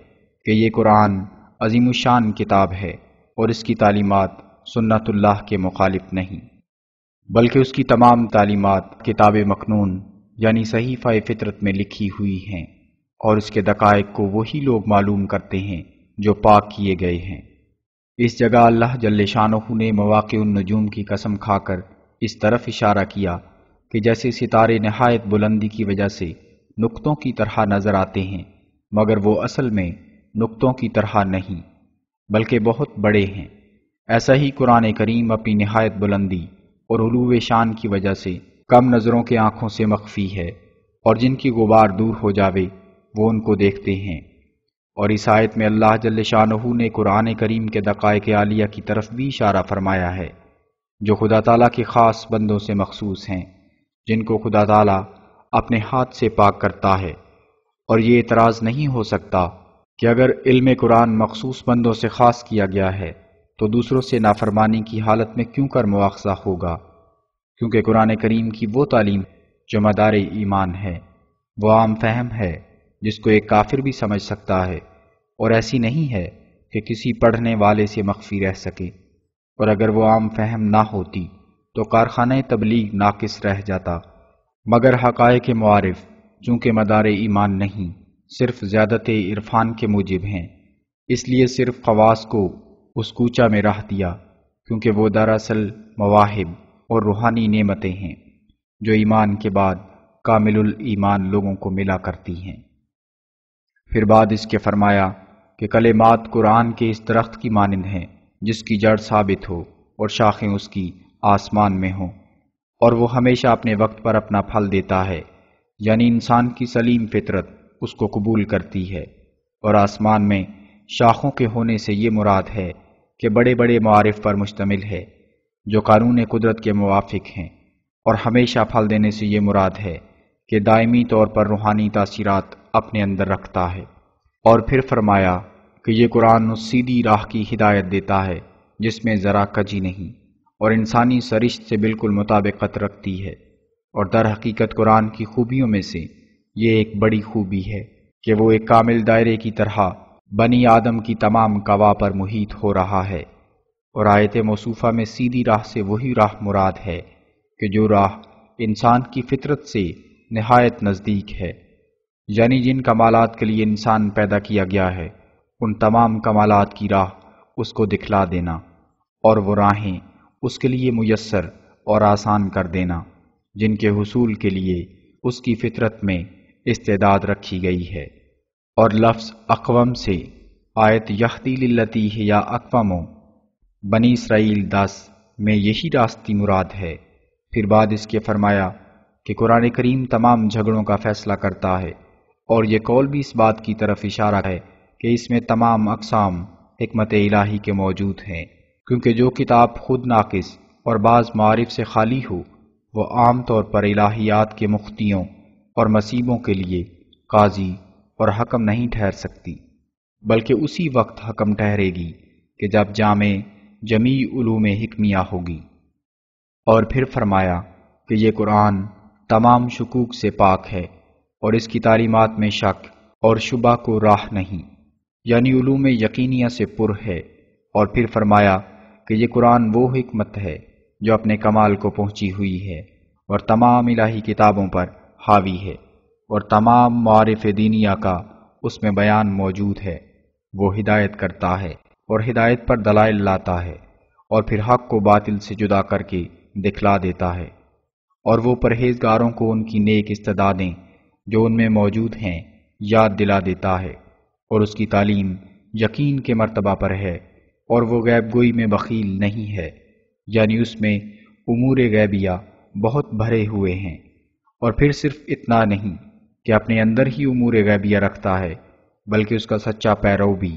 S1: کہ یہ قرآن عظیم الشان کتاب ہے، اور اس کی تعلیمات سنت اللہ کے مخالف نہیں، بلکہ اس کی تمام تعلیمات کتاب مکنون یعنی صحیفہ فطرت میں لکھی ہوئی ہیں، اور اس کے دقائق کو وہی لوگ معلوم کرتے ہیں جو پاک کیے گئے ہیں۔ اس جگہ اللہ جل شانہ نے مواقع النجوم کی قسم کھا کر اس طرف اشارہ کیا کہ جیسے ستارے نہایت بلندی کی وجہ سے نقطوں کی طرح نظر آتے ہیں، مگر وہ اصل میں نقطوں کی طرح نہیں بلکہ بہت بڑے ہیں، ایسا ہی قرآن کریم اپنی نہایت بلندی اور علو شان کی وجہ سے کم نظروں کے آنکھوں سے مخفی ہے، اور جن کی غبار دور ہو جاوے وہ ان کو دیکھتے ہیں۔ اور اس آیت میں اللہ جل شانہ نے قرآن کریم کے دقائق عالیہ کی طرف بھی اشارہ فرمایا ہے، جو خدا تعالیٰ کے خاص بندوں سے مخصوص ہیں، جن کو خدا تعالیٰ اپنے ہاتھ سے پاک کرتا ہے۔ اور یہ اعتراض نہیں ہو سکتا کہ اگر علم قرآن مخصوص بندوں سے خاص کیا گیا ہے تو دوسروں سے نافرمانی کی حالت میں کیوں کر مواخذہ ہوگا، کیونکہ قرآن کریم کی وہ تعلیم جو مدار ایمان ہے وہ عام فہم ہے، جس کو ایک کافر بھی سمجھ سکتا ہے، اور ایسی نہیں ہے کہ کسی پڑھنے والے سے مخفی رہ سکے۔ اور اگر وہ عام فہم نہ ہوتی تو کارخانہ تبلیغ ناقص رہ جاتا، مگر حقائق معارف چونکہ مدار ایمان نہیں صرف زیادت عرفان کے موجب ہیں، اس لیے صرف خواص کو اس کوچہ میں رہ دیا، کیونکہ وہ دراصل مواہب اور روحانی نعمتیں ہیں جو ایمان کے بعد کامل الایمان لوگوں کو ملا کرتی ہیں۔ پھر بعد اس کے فرمایا کہ کلمات قرآن کے اس درخت کی مانند ہیں جس کی جڑ ثابت ہو اور شاخیں اس کی آسمان میں ہوں، اور وہ ہمیشہ اپنے وقت پر اپنا پھل دیتا ہے، یعنی انسان کی سلیم فطرت اس کو قبول کرتی ہے۔ اور آسمان میں شاخوں کے ہونے سے یہ مراد ہے کہ بڑے بڑے معارف پر مشتمل ہے جو قانون قدرت کے موافق ہیں، اور ہمیشہ پھل دینے سے یہ مراد ہے کہ دائمی طور پر روحانی تاثیرات اپنے اندر رکھتا ہے۔ اور پھر فرمایا کہ یہ قرآن اس سیدھی راہ کی ہدایت دیتا ہے جس میں ذرا کجی نہیں، اور انسانی سرشت سے بالکل مطابقت رکھتی ہے۔ اور در حقیقت قرآن کی خوبیوں میں سے یہ ایک بڑی خوبی ہے کہ وہ ایک کامل دائرے کی طرح بنی آدم کی تمام قوا پر محیط ہو رہا ہے، اور آیت موصوفہ میں سیدھی راہ سے وہی راہ مراد ہے کہ جو راہ انسان کی فطرت سے نہایت نزدیک ہے، یعنی جن کمالات کے لیے انسان پیدا کیا گیا ہے ان تمام کمالات کی راہ اس کو دکھلا دینا، اور وہ راہیں اس کے لیے میسر اور آسان کر دینا جن کے حصول کے لیے اس کی فطرت میں استعداد رکھی گئی ہے۔ اور لفظ اقوم سے آیت یہدی للتی ہے یا اقواموں بنی اسرائیل 10 میں یہی راستی مراد ہے۔ پھر بعد اس کے فرمایا کہ قرآن کریم تمام جھگڑوں کا فیصلہ کرتا ہے، اور یہ قول بھی اس بات کی طرف اشارہ ہے کہ اس میں تمام اقسام حکمت الہی کے موجود ہیں، کیونکہ جو کتاب خود ناقص اور بعض معارف سے خالی ہو وہ عام طور پر الہیات کے مفتیوں اور مصیبوں کے لیے قاضی اور حکم نہیں ٹھہر سکتی، بلکہ اسی وقت حکم ٹھہرے گی کہ جب جامع جمیع علوم حکمیہ ہوگی۔ اور پھر فرمایا کہ یہ قرآن تمام شکوک سے پاک ہے اور اس کی تعلیمات میں شک اور شبہ کو راہ نہیں، یعنی علوم یقینیہ سے پر ہے۔ اور پھر فرمایا کہ یہ قرآن وہ حکمت ہے جو اپنے کمال کو پہنچی ہوئی ہے اور تمام الہی کتابوں پر حاوی ہے، اور تمام معارف دینیہ کا اس میں بیان موجود ہے۔ وہ ہدایت کرتا ہے اور ہدایت پر دلائل لاتا ہے، اور پھر حق کو باطل سے جدا کر کے دکھلا دیتا ہے، اور وہ پرہیزگاروں کو ان کی نیک استعدادیں جو ان میں موجود ہیں یاد دلا دیتا ہے، اور اس کی تعلیم یقین کے مرتبہ پر ہے، اور وہ غیب گوئی میں بخیل نہیں ہے، یعنی اس میں امور غیبیہ بہت بھرے ہوئے ہیں۔ اور پھر صرف اتنا نہیں کہ اپنے اندر ہی امور غیبیہ رکھتا ہے، بلکہ اس کا سچا پیرو بھی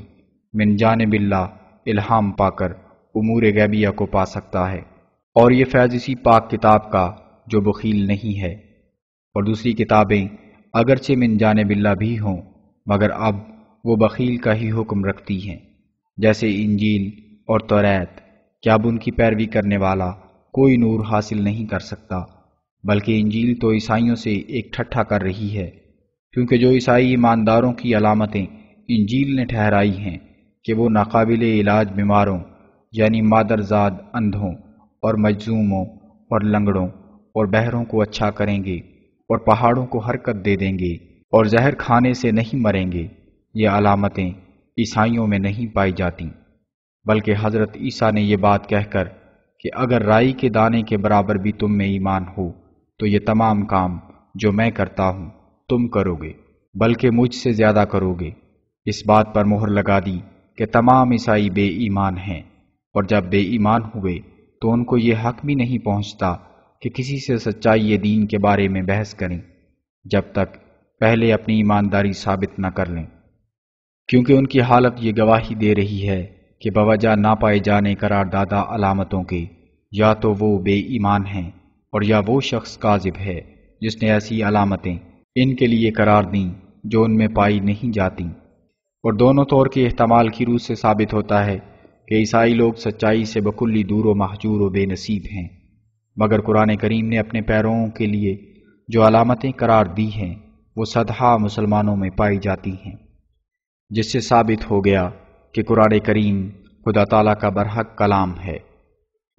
S1: من جانب اللہ الہام پا کر امور غیبیہ کو پا سکتا ہے، اور یہ فیض اسی پاک کتاب کا جو بخیل نہیں ہے۔ اور دوسری کتابیں اگرچہ من جانب اللہ بھی ہوں مگر اب وہ بخیل کا ہی حکم رکھتی ہیں، جیسے انجیل اور توریت، کہ اب ان کی پیروی کرنے والا کوئی نور حاصل نہیں کر سکتا، بلکہ انجیل تو عیسائیوں سے ایک ٹھٹھا کر رہی ہے، کیونکہ جو عیسائی ایمانداروں کی علامتیں انجیل نے ٹھہرائی ہیں کہ وہ ناقابل علاج بیماروں یعنی مادرزاد اندھوں اور مجذوموں اور لنگڑوں اور بہروں کو اچھا کریں گے اور پہاڑوں کو حرکت دے دیں گے اور زہر کھانے سے نہیں مریں گے، یہ علامتیں عیسائیوں میں نہیں پائی جاتی، بلکہ حضرت عیسیٰ نے یہ بات کہہ کر کہ اگر رائی کے دانے کے برابر بھی تم میں ایمان ہو تو یہ تمام کام جو میں کرتا ہوں تم کرو گے، بلکہ مجھ سے زیادہ کرو گے، اس بات پر مہر لگا دی کہ تمام عیسائی بے ایمان ہیں، اور جب بے ایمان ہوئے تو ان کو یہ حق بھی نہیں پہنچتا کہ کسی سے سچائی دین کے بارے میں بحث کریں جب تک پہلے اپنی ایمانداری ثابت نہ کر لیں، کیونکہ ان کی حالت یہ گواہی دے رہی ہے کہ بوجہ نہ پائے جانے قرار دادہ علامتوں کے یا تو وہ بے ایمان ہیں اور یا وہ شخص کاذب ہے جس نے ایسی علامتیں ان کے لیے قرار دیں جو ان میں پائی نہیں جاتی۔ اور دونوں طور کے احتمال کی روح سے ثابت ہوتا ہے کہ عیسائی لوگ سچائی سے بکلی دور و مہجور و بے نصیب ہیں، مگر قرآن کریم نے اپنے پیرووں کے لیے جو علامتیں قرار دی ہیں وہ صدہا مسلمانوں میں پائی جاتی ہیں، جس سے ثابت ہو گیا کہ قرآن کریم خدا تعالیٰ کا برحق کلام ہے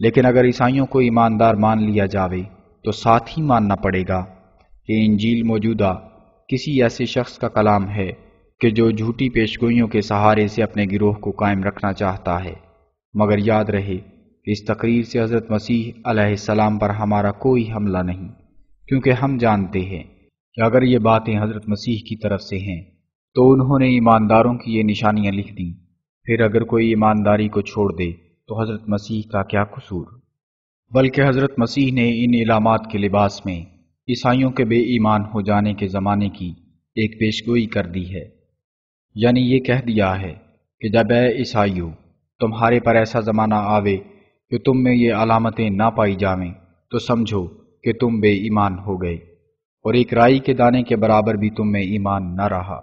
S1: لیکن اگر عیسائیوں کو ایماندار مان لیا جاوے تو ساتھ ہی ماننا پڑے گا کہ انجیل موجودہ کسی ایسے شخص کا کلام ہے کہ جو جھوٹی پیشگوئیوں کے سہارے سے اپنے گروہ کو قائم رکھنا چاہتا ہے۔ مگر یاد رہے کہ اس تقریر سے حضرت مسیح علیہ السلام پر ہمارا کوئی حملہ نہیں، کیونکہ ہم جانتے ہیں کہ اگر یہ باتیں حضرت مسیح کی طرف سے ہیں تو انہوں نے ایمانداروں کی یہ نشانیاں لکھ دیں۔ پھر اگر کوئی ایمانداری کو چھوڑ دے تو حضرت مسیح کا کیا قصور؟ بلکہ حضرت مسیح نے ان علامات کے لباس میں عیسائیوں کے بے ایمان ہو جانے کے زمانے کی ایک پیشگوئی کر دی ہے، یعنی یہ کہہ دیا ہے کہ جب اے عیسائیوں تمہارے پر ایسا زمانہ آوے کہ تم میں یہ علامتیں نہ پائی جاویں تو سمجھو کہ تم بے ایمان ہو گئے، اور ایک رائی کے دانے کے برابر بھی تم میں ایمان نہ رہا۔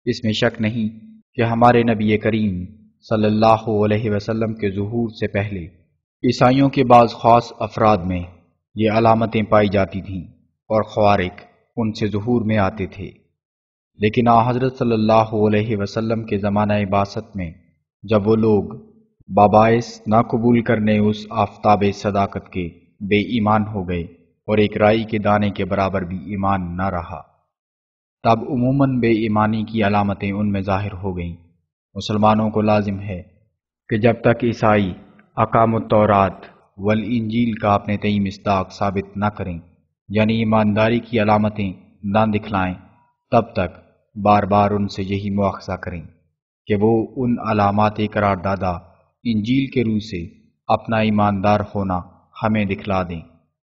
S1: اس میں شک نہیں کہ ہمارے نبی کریم صلی اللہ علیہ وسلم کے ظہور سے پہلے عیسائیوں کے بعض خاص افراد میں یہ علامتیں پائی جاتی تھیں اور خوارق ان سے ظہور میں آتے تھے، لیکن حضرت صلی اللہ علیہ وسلم کے زمانہ بعثت میں جب وہ لوگ بابائس نہ قبول کرنے اس آفتاب صداقت کے بے ایمان ہو گئے اور ایک رائی کے دانے کے برابر بھی ایمان نہ رہا، تب عموماً بے ایمانی کی علامتیں ان میں ظاہر ہو گئیں۔ مسلمانوں کو لازم ہے کہ جب تک عیسائی احکام التورات والانجیل کا اپنے تئیں مصداق ثابت نہ کریں، یعنی ایمانداری کی علامتیں نہ دکھلائیں، تب تک بار بار ان سے یہی مواخذہ کریں کہ وہ ان علامات قرار دادہ انجیل کے روح سے اپنا ایماندار ہونا ہمیں دکھلا دیں۔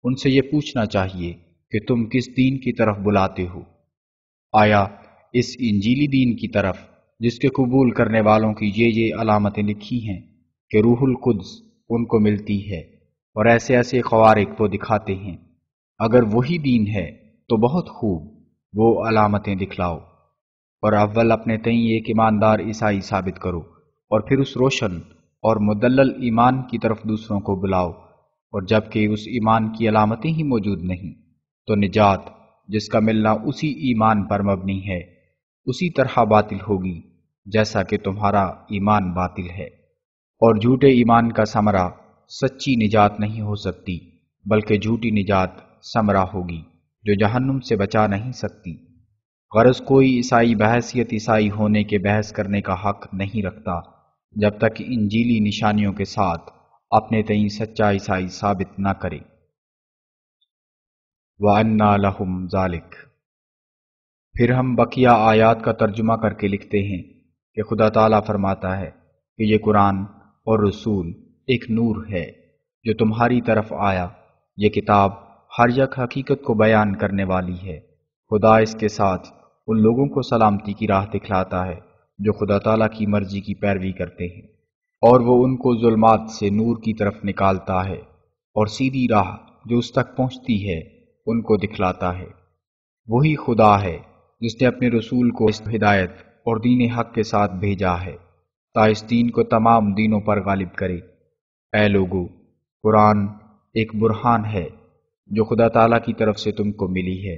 S1: ان سے یہ پوچھنا چاہیے کہ تم کس دین کی طرف بلاتے ہو؟ آیا اس انجیلی دین کی طرف جس کے قبول کرنے والوں کی یہ علامتیں لکھی ہیں کہ روح القدس ان کو ملتی ہے اور ایسے ایسے خوارق وہ دکھاتے ہیں؟ اگر وہی دین ہے تو بہت خوب، وہ علامتیں دکھلاؤ، اور اول اپنے تئیں ایک ایماندار عیسائی ثابت کرو، اور پھر اس روشن اور مدلل ایمان کی طرف دوسروں کو بلاؤ، اور جب کہ اس ایمان کی علامتیں ہی موجود نہیں تو نجات جس کا ملنا اسی ایمان پر مبنی ہے اسی طرح باطل ہوگی جیسا کہ تمہارا ایمان باطل ہے۔ اور جھوٹے ایمان کا ثمرہ سچی نجات نہیں ہو سکتی، بلکہ جھوٹی نجات ثمرہ ہوگی جو جہنم سے بچا نہیں سکتی۔ غرض کوئی عیسائی بحیثیت عیسائی ہونے کے بحث کرنے کا حق نہیں رکھتا جب تک انجیلی نشانیوں کے ساتھ اپنے تئیں سچا عیسائی ثابت نہ کرے۔ وَأَنَّا لَهُمْ ذَلِكَ۔ پھر ہم بقیہ آیات کا ترجمہ کر کے لکھتے ہیں کہ خدا تعالیٰ فرماتا ہے کہ یہ قرآن اور رسول ایک نور ہے جو تمہاری طرف آیا، یہ کتاب ہر یک حقیقت کو بیان کرنے والی ہے۔ خدا اس کے ساتھ ان لوگوں کو سلامتی کی راہ دکھلاتا ہے جو خدا تعالیٰ کی مرضی کی پیروی کرتے ہیں، اور وہ ان کو ظلمات سے نور کی طرف نکالتا ہے اور سیدھی راہ جو اس تک پہنچتی ہے ان کو دکھلاتا ہے۔ وہی خدا ہے جس نے اپنے رسول کو اس ہدایت اور دین حق کے ساتھ بھیجا ہے تا اس دین کو تمام دینوں پر غالب کرے۔ اے لوگو، قرآن ایک برہان ہے جو خدا تعالیٰ کی طرف سے تم کو ملی ہے،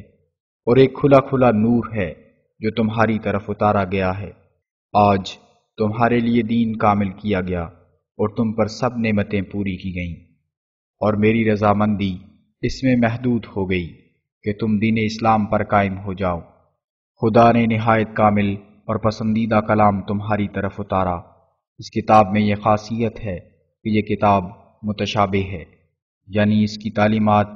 S1: اور ایک کھلا کھلا نور ہے جو تمہاری طرف اتارا گیا ہے۔ آج تمہارے لیے دین کامل کیا گیا اور تم پر سب نعمتیں پوری کی گئیں، اور میری رضامندی اس میں محدود ہو گئی کہ تم دین اسلام پر قائم ہو جاؤ۔ خدا نے نہایت کامل اور پسندیدہ کلام تمہاری طرف اتارا۔ اس کتاب میں یہ خاصیت ہے کہ یہ کتاب متشابہ ہے، یعنی اس کی تعلیمات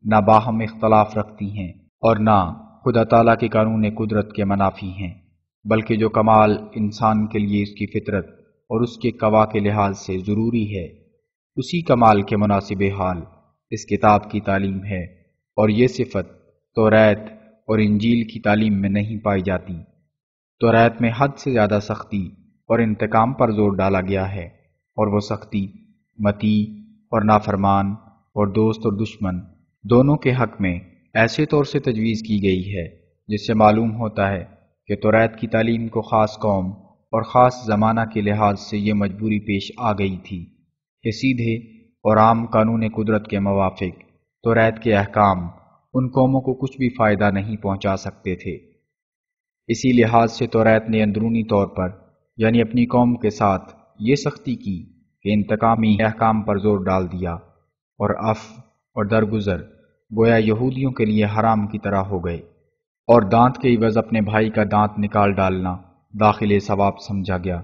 S1: نہ باہم اختلاف رکھتی ہیں اور نہ خدا تعالیٰ کے قانون قدرت کے منافی ہیں، بلکہ جو کمال انسان کے لیے اس کی فطرت اور اس کے قوا کے لحاظ سے ضروری ہے، اسی کمال کے مناسب حال اس کتاب کی تعلیم ہے، اور یہ صفت توریت اور انجیل کی تعلیم میں نہیں پائی جاتی۔ توریت میں حد سے زیادہ سختی اور انتقام پر زور ڈالا گیا ہے، اور وہ سختی متی اور نافرمان اور دوست اور دشمن دونوں کے حق میں ایسے طور سے تجویز کی گئی ہے جس سے معلوم ہوتا ہے کہ توریت کی تعلیم کو خاص قوم اور خاص زمانہ کے لحاظ سے یہ مجبوری پیش آ گئی تھی کہ سیدھے اور عام قانون قدرت کے موافق توریت کے احکام ان قوموں کو کچھ بھی فائدہ نہیں پہنچا سکتے تھے۔ اسی لحاظ سے توریت نے اندرونی طور پر یعنی اپنی قوم کے ساتھ یہ سختی کی کہ انتقامی احکام پر زور ڈال دیا، اور عفو اور درگزر گویا یہودیوں کے لیے حرام کی طرح ہو گئے، اور دانت کے عوض اپنے بھائی کا دانت نکال ڈالنا داخل ثواب سمجھا گیا،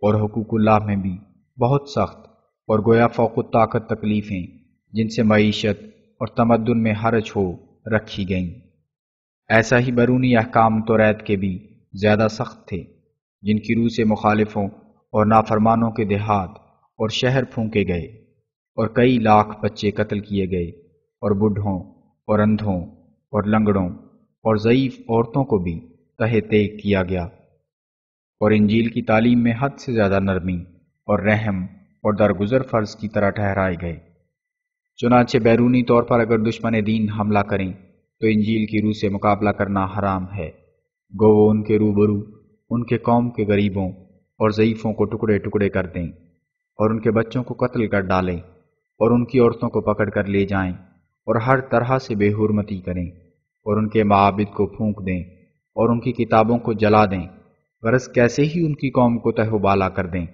S1: اور حقوق اللہ میں بھی بہت سخت اور گویا فوق الطاقت تکلیفیں جن سے معیشت اور تمدن میں حرج ہو رکھی گئیں۔ ایسا ہی بیرونی احکام توریت کے بھی زیادہ سخت تھے، جن کی روح سے مخالفوں اور نافرمانوں کے دیہات اور شہر پھونکے گئے، اور کئی لاکھ بچے قتل کیے گئے، اور بوڑھوں اور اندھوں اور لنگڑوں اور ضعیف عورتوں کو بھی تہہ تیگ کیا گیا، اور انجیل کی تعلیم میں حد سے زیادہ نرمی اور رحم اور درگزر فرض کی طرح ٹھہرائے گئے۔ چنانچہ بیرونی طور پر اگر دشمن دین حملہ کریں تو انجیل کی روح سے مقابلہ کرنا حرام ہے، گو وہ ان کے روبرو ان کے قوم کے غریبوں اور ضعیفوں کو ٹکڑے ٹکڑے کر دیں، اور ان کے بچوں کو قتل کر ڈالیں، اور ان کی عورتوں کو پکڑ کر لے جائیں، اور ہر طرح سے بے حرمتی کریں، اور ان کے معابد کو پھونک دیں، اور ان کی کتابوں کو جلا دیں، غرض کیسے ہی ان کی قوم کو تہہ و بالا کر دیں،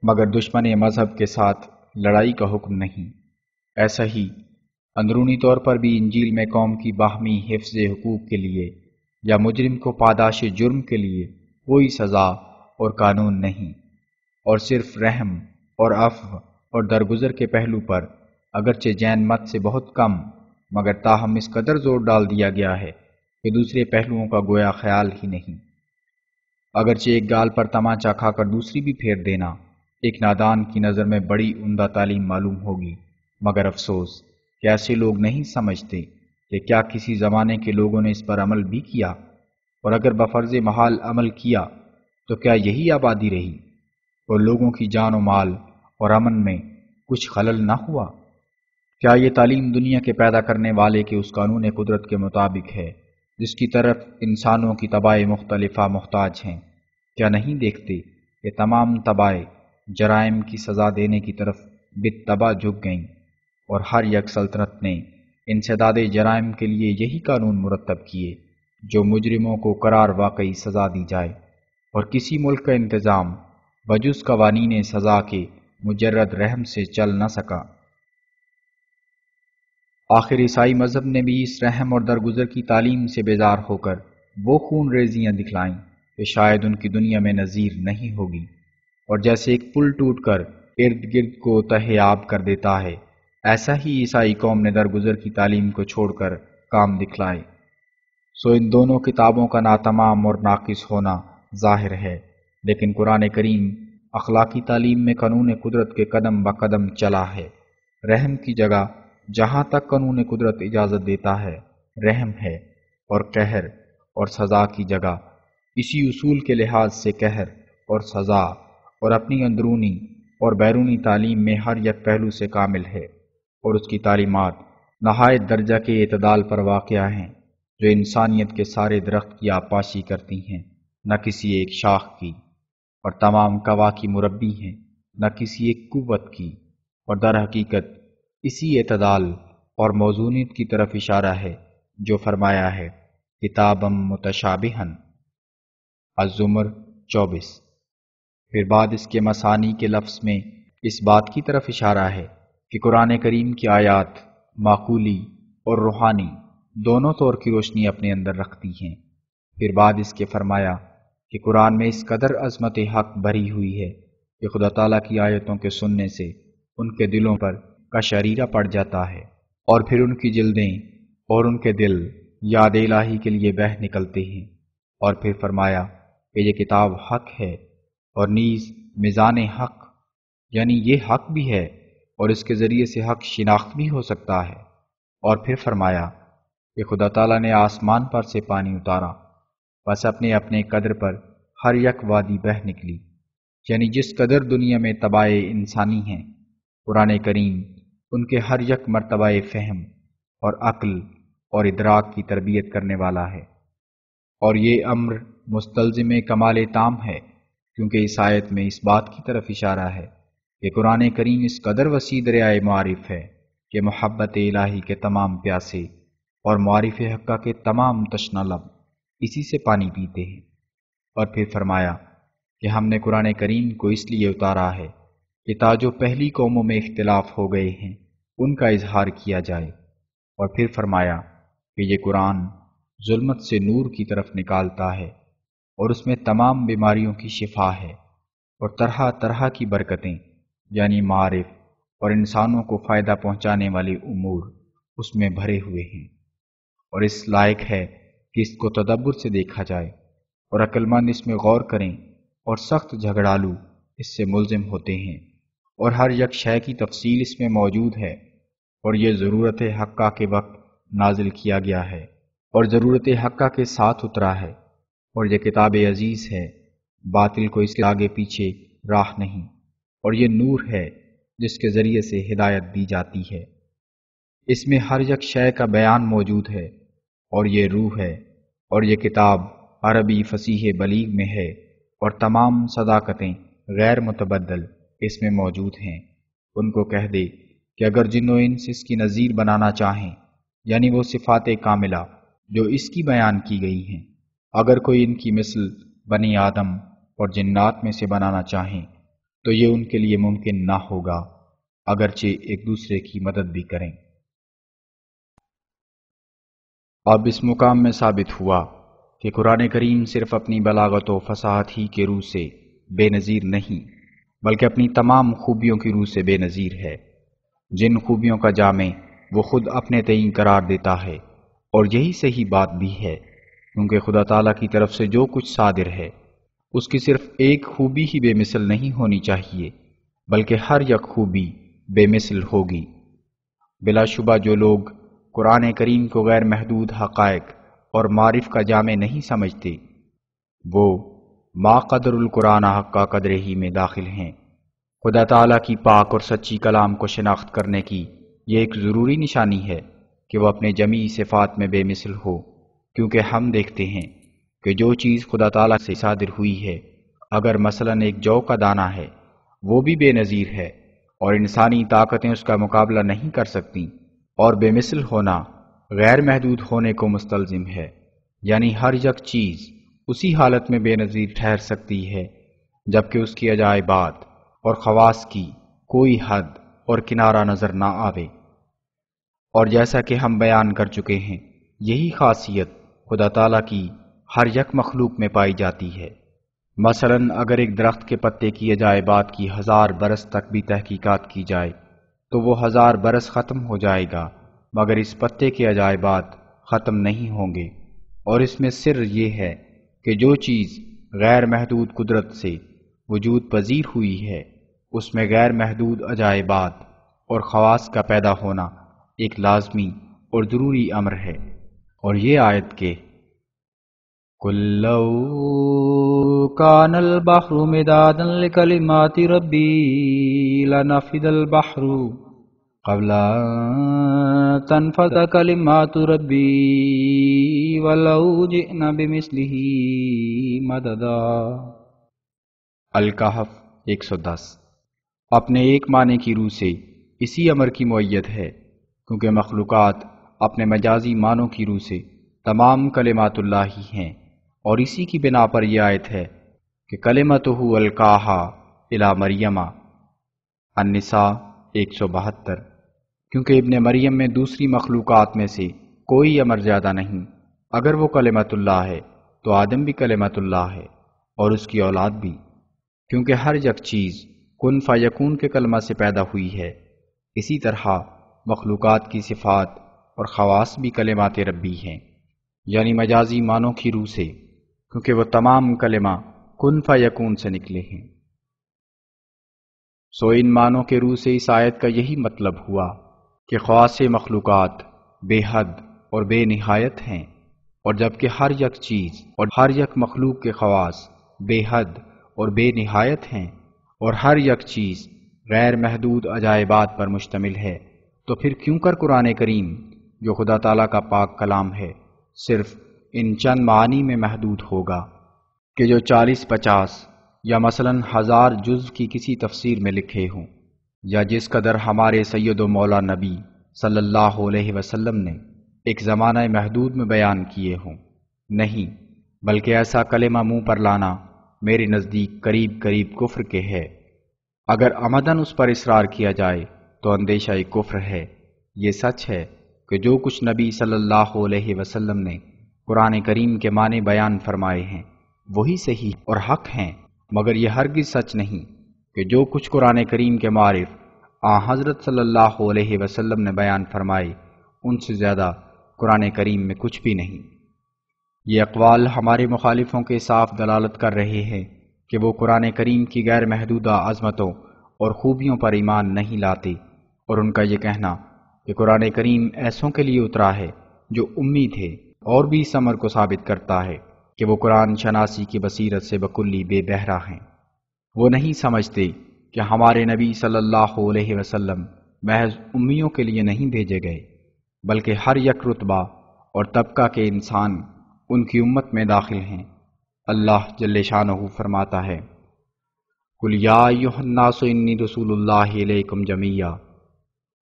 S1: مگر دشمن مذہب کے ساتھ لڑائی کا حکم نہیں۔ ایسا ہی اندرونی طور پر بھی انجیل میں قوم کی باہمی حفظ حقوق کے لیے یا مجرم کو پاداش جرم کے لیے کوئی سزا اور قانون نہیں، اور صرف رحم اور عفو اور درگزر کے پہلو پر اگرچہ جین مت سے بہت کم، مگر تاہم اس قدر زور ڈال دیا گیا ہے کہ دوسرے پہلوؤں کا گویا خیال ہی نہیں۔ اگرچہ ایک گال پر تمانچہ کھا کر دوسری بھی پھیر دینا ایک نادان کی نظر میں بڑی عمدہ تعلیم معلوم ہوگی، مگر افسوس کہ ایسے لوگ نہیں سمجھتے کہ کیا کسی زمانے کے لوگوں نے اس پر عمل بھی کیا، اور اگر بفرض محال عمل کیا تو کیا یہی آبادی رہی، اور لوگوں کی جان و مال اور امن میں کچھ خلل نہ ہوا؟ کیا یہ تعلیم دنیا کے پیدا کرنے والے کے اس قانون قدرت کے مطابق ہے جس کی طرف انسانوں کی طبائع مختلفہ محتاج ہیں؟ کیا نہیں دیکھتے کہ تمام طبائع جرائم کی سزا دینے کی طرف بالطبع جھک گئیں، اور ہر یک سلطنت نے انسداد جرائم کے لیے یہی قانون مرتب کیے جو مجرموں کو قرار واقعی سزا دی جائے، اور کسی ملک کا انتظام بجز قوانین سزا کے مجرد رحم سے چل نہ سکا۔ آخر عیسائی مذہب نے بھی اس رحم اور درگزر کی تعلیم سے بیزار ہو کر وہ خون ریزیاں دکھلائیں کہ شاید ان کی دنیا میں نظیر نہیں ہوگی، اور جیسے ایک پل ٹوٹ کر ارد گرد کو تہہ آب کر دیتا ہے، ایسا ہی عیسائی قوم نے درگزر کی تعلیم کو چھوڑ کر کام دکھلائے۔ سو ان دونوں کتابوں کا ناتمام اور ناقص ہونا ظاہر ہے، لیکن قرآن کریم اخلاقی تعلیم میں قانون قدرت کے قدم بقدم چلا ہے۔ رحم کی جگہ جہاں تک قانون قدرت اجازت دیتا ہے رحم ہے، اور قہر اور سزا کی جگہ اسی اصول کے لحاظ سے قہر اور سزا، اور اپنی اندرونی اور بیرونی تعلیم میں ہر یک پہلو سے کامل ہے، اور اس کی تعلیمات نہایت درجہ کے اعتدال پر واقع ہیں، جو انسانیت کے سارے درخت کی آبپاشی کرتی ہیں، نہ کسی ایک شاخ کی، اور تمام قوا کی مربی ہیں، نہ کسی ایک قوت کی، اور در حقیقت اسی اعتدال اور موزونیت کی طرف اشارہ ہے جو فرمایا ہے کتابم متشابہن، الزمر 24۔ پھر بعد اس کے مثانی کے لفظ میں اس بات کی طرف اشارہ ہے کہ قرآن کریم کی آیات معقولی اور روحانی دونوں طور کی روشنی اپنے اندر رکھتی ہیں۔ پھر بعد اس کے فرمایا کہ قرآن میں اس قدر عظمت حق بھری ہوئی ہے کہ خدا تعالیٰ کی آیتوں کے سننے سے ان کے دلوں پر قشعریرہ پڑ جاتا ہے، اور پھر ان کی جلدیں اور ان کے دل یاد الہی کے لیے بہہ نکلتے ہیں۔ اور پھر فرمایا کہ یہ کتاب حق ہے، اور نیز میزان حق، یعنی یہ حق بھی ہے اور اس کے ذریعے سے حق شناخت بھی ہو سکتا ہے۔ اور پھر فرمایا کہ خدا تعالیٰ نے آسمان پر سے پانی اتارا، بس اپنے اپنے قدر پر ہر یک وادی بہہ نکلی، یعنی جس قدر دنیا میں طبائع انسانی ہیں، قرآن کریم ان کے ہر یک مرتبہ فہم اور عقل اور ادراک کی تربیت کرنے والا ہے۔ اور یہ امر مستلزم کمال تام ہے، کیونکہ اس آیت میں اس بات کی طرف اشارہ ہے کہ قرآن کریم اس قدر وسیع دریائے معارف ہے کہ محبت الہی کے تمام پیاسے اور معارف حقہ کے تمام تشنہ لب اسی سے پانی پیتے ہیں۔ اور پھر فرمایا کہ ہم نے قرآن کریم کو اس لیے اتارا ہے کہ تا جو پہلی قوموں میں اختلاف ہو گئے ہیں ان کا اظہار کیا جائے، اور پھر فرمایا کہ یہ قرآن ظلمت سے نور کی طرف نکالتا ہے اور اس میں تمام بیماریوں کی شفا ہے اور طرح طرح کی برکتیں یعنی معارف اور انسانوں کو فائدہ پہنچانے والے امور اس میں بھرے ہوئے ہیں، اور اس لائق ہے کہ اس کو تدبر سے دیکھا جائے اور عقل مند اس میں غور کریں، اور سخت جھگڑالو اس سے ملزم ہوتے ہیں، اور ہر یک شے کی تفصیل اس میں موجود ہے، اور یہ ضرورت حقہ کے وقت نازل کیا گیا ہے اور ضرورت حقہ کے ساتھ اترا ہے، اور یہ کتاب عزیز ہے، باطل کو اس کے آگے پیچھے راہ نہیں، اور یہ نور ہے جس کے ذریعے سے ہدایت دی جاتی ہے۔ اس میں ہر یک شے کا بیان موجود ہے، اور یہ روح ہے، اور یہ کتاب عربی فصیح بلیغ میں ہے، اور تمام صداقتیں غیر متبدل اس میں موجود ہیں۔ ان کو کہہ دے کہ اگر جن و انس اس کی نظیر بنانا چاہیں، یعنی وہ صفات کاملہ جو اس کی بیان کی گئی ہیں، اگر کوئی ان کی مثل بنی آدم اور جنات میں سے بنانا چاہیں تو یہ ان کے لیے ممکن نہ ہوگا، اگرچہ ایک دوسرے کی مدد بھی کریں۔ اب اس مقام میں ثابت ہوا کہ قرآن کریم صرف اپنی بلاغت و فصاحت ہی کے روح سے بے نظیر نہیں، بلکہ اپنی تمام خوبیوں کی روح سے بے نظیر ہے، جن خوبیوں کا جامع وہ خود اپنے تئیں قرار دیتا ہے، اور یہی صحیح بات بھی ہے، کیونکہ خدا تعالیٰ کی طرف سے جو کچھ صادر ہے اس کی صرف ایک خوبی ہی بے مثل نہیں ہونی چاہیے، بلکہ ہر یک خوبی بے مثل ہوگی۔ بلا شبہ جو لوگ قرآن کریم کو غیر محدود حقائق اور معارف کا جامع نہیں سمجھتے، وہ ما قدر القرآن حق کا قدر ہی میں داخل ہیں۔ خدا تعالیٰ کی پاک اور سچی کلام کو شناخت کرنے کی یہ ایک ضروری نشانی ہے کہ وہ اپنے جمیع صفات میں بے مثل ہو، کیونکہ ہم دیکھتے ہیں کہ جو چیز خدا تعالیٰ سے صادر ہوئی ہے، اگر مثلاً ایک جو کا دانہ ہے، وہ بھی بے نظیر ہے اور انسانی طاقتیں اس کا مقابلہ نہیں کر سکتیں، اور بے مثل ہونا غیر محدود ہونے کو مستلزم ہے، یعنی ہر یک چیز اسی حالت میں بے نظیر ٹھہر سکتی ہے جبکہ اس کی عجائبات اور خواص کی کوئی حد اور کنارہ نظر نہ آوے۔ اور جیسا کہ ہم بیان کر چکے ہیں، یہی خاصیت خدا تعالیٰ کی ہر یک مخلوق میں پائی جاتی ہے۔ مثلاً اگر ایک درخت کے پتے کی عجائبات کی 1000 برس تک بھی تحقیقات کی جائے تو وہ 1000 برس ختم ہو جائے گا، مگر اس پتے کے عجائبات ختم نہیں ہوں گے، اور اس میں سر یہ ہے کہ جو چیز غیر محدود قدرت سے وجود پذیر ہوئی ہے، اس میں غیر محدود عجائبات اور خواص کا پیدا ہونا ایک لازمی اور ضروری امر ہے۔ اور یہ آیت کہ قُل لَّوْ كَانَ الْبَحْرُ مِدَادًا لِّكَلِمَاتِ رَبِّي لَنَفِدَ الْبَحْرُ قَبْلَ أَن تَنفَدَ كَلِمَاتُ رَبِّي وَلَوْ جِئْنَا بِمِثْلِهِ مَدَدًا۔ الکہف 110۔ اپنے ایک معنی کی روح سے اسی امر کی معیت ہے، کیونکہ مخلوقات اپنے مجازی معنوں کی روح سے تمام کلمات اللہ ہی ہیں، اور اسی کی بنا پر یہ آیت ہے کہ کلمتہ القاہا الی مریم، النساء 172، کیونکہ ابن مریم میں دوسری مخلوقات میں سے کوئی امر زیادہ نہیں، اگر وہ کلمت اللہ ہے تو آدم بھی کلمت اللہ ہے اور اس کی اولاد بھی، کیونکہ ہر یک چیز کن فیکون کے کلمہ سے پیدا ہوئی ہے۔ اسی طرح مخلوقات کی صفات اور خواص بھی کلمات ربی ہیں، یعنی مجازی معنوں کی روح سے، کیونکہ وہ تمام کلمہ کن فیکون سے نکلے ہیں۔ سو ان معنوں کے روح سے اس آیت کا یہی مطلب ہوا کہ خواص مخلوقات بے حد اور بے نہایت ہیں، اور جبکہ ہر یک چیز اور ہر یک مخلوق کے خواص بے حد اور بے نہایت ہیں، اور ہر یک چیز غیر محدود عجائبات پر مشتمل ہے، تو پھر کیوں کر قرآن کریم جو خدا تعالیٰ کا پاک کلام ہے صرف ان چند معانی میں محدود ہوگا کہ جو 40-50 یا مثلاً 1000 جز کی کسی تفسیر میں لکھے ہوں، یا جس قدر ہمارے سید و مولا نبی صلی اللہ علیہ وسلم نے ایک زمانہ محدود میں بیان کیے ہوں؟ نہیں، بلکہ ایسا کلمہ منہ پر لانا میرے نزدیک قریب قریب کفر کے ہے۔ اگر عمدن اس پر اصرار کیا جائے تو اندیشہ کفر ہے۔ یہ سچ ہے کہ جو کچھ نبی صلی اللہ علیہ وسلم نے قرآن کریم کے معنی بیان فرمائے ہیں وہی صحیح اور حق ہیں، مگر یہ ہرگز سچ نہیں کہ جو کچھ قرآن کریم کے معرف حضرت صلی اللہ علیہ وسلم نے بیان فرمائے ان سے زیادہ قرآن کریم میں کچھ بھی نہیں۔ یہ اقوال ہمارے مخالفوں کے صاف دلالت کر رہے ہیں کہ وہ قرآن کریم کی غیر محدودہ عظمتوں اور خوبیوں پر ایمان نہیں لاتے، اور ان کا یہ کہنا کہ قرآن کریم ایسوں کے لیے اترا ہے جو امی تھے اور بھی اس امر کو ثابت کرتا ہے کہ وہ قرآن شناسی کی بصیرت سے بکلی بے بہرہ ہیں۔ وہ نہیں سمجھتے کہ ہمارے نبی صلی اللہ علیہ وسلم محض امیوں کے لیے نہیں بھیجے گئے، بلکہ ہر یک رتبہ اور طبقہ کے انسان ان کی امت میں داخل ہیں۔ اللہ جل شانہ فرماتا ہے، قُلْ يَا أَيُّهَا النَّاسُ إِنِّي رَسُولُ اللَّهِ إِلَيْكُمْ جَمِيعًا،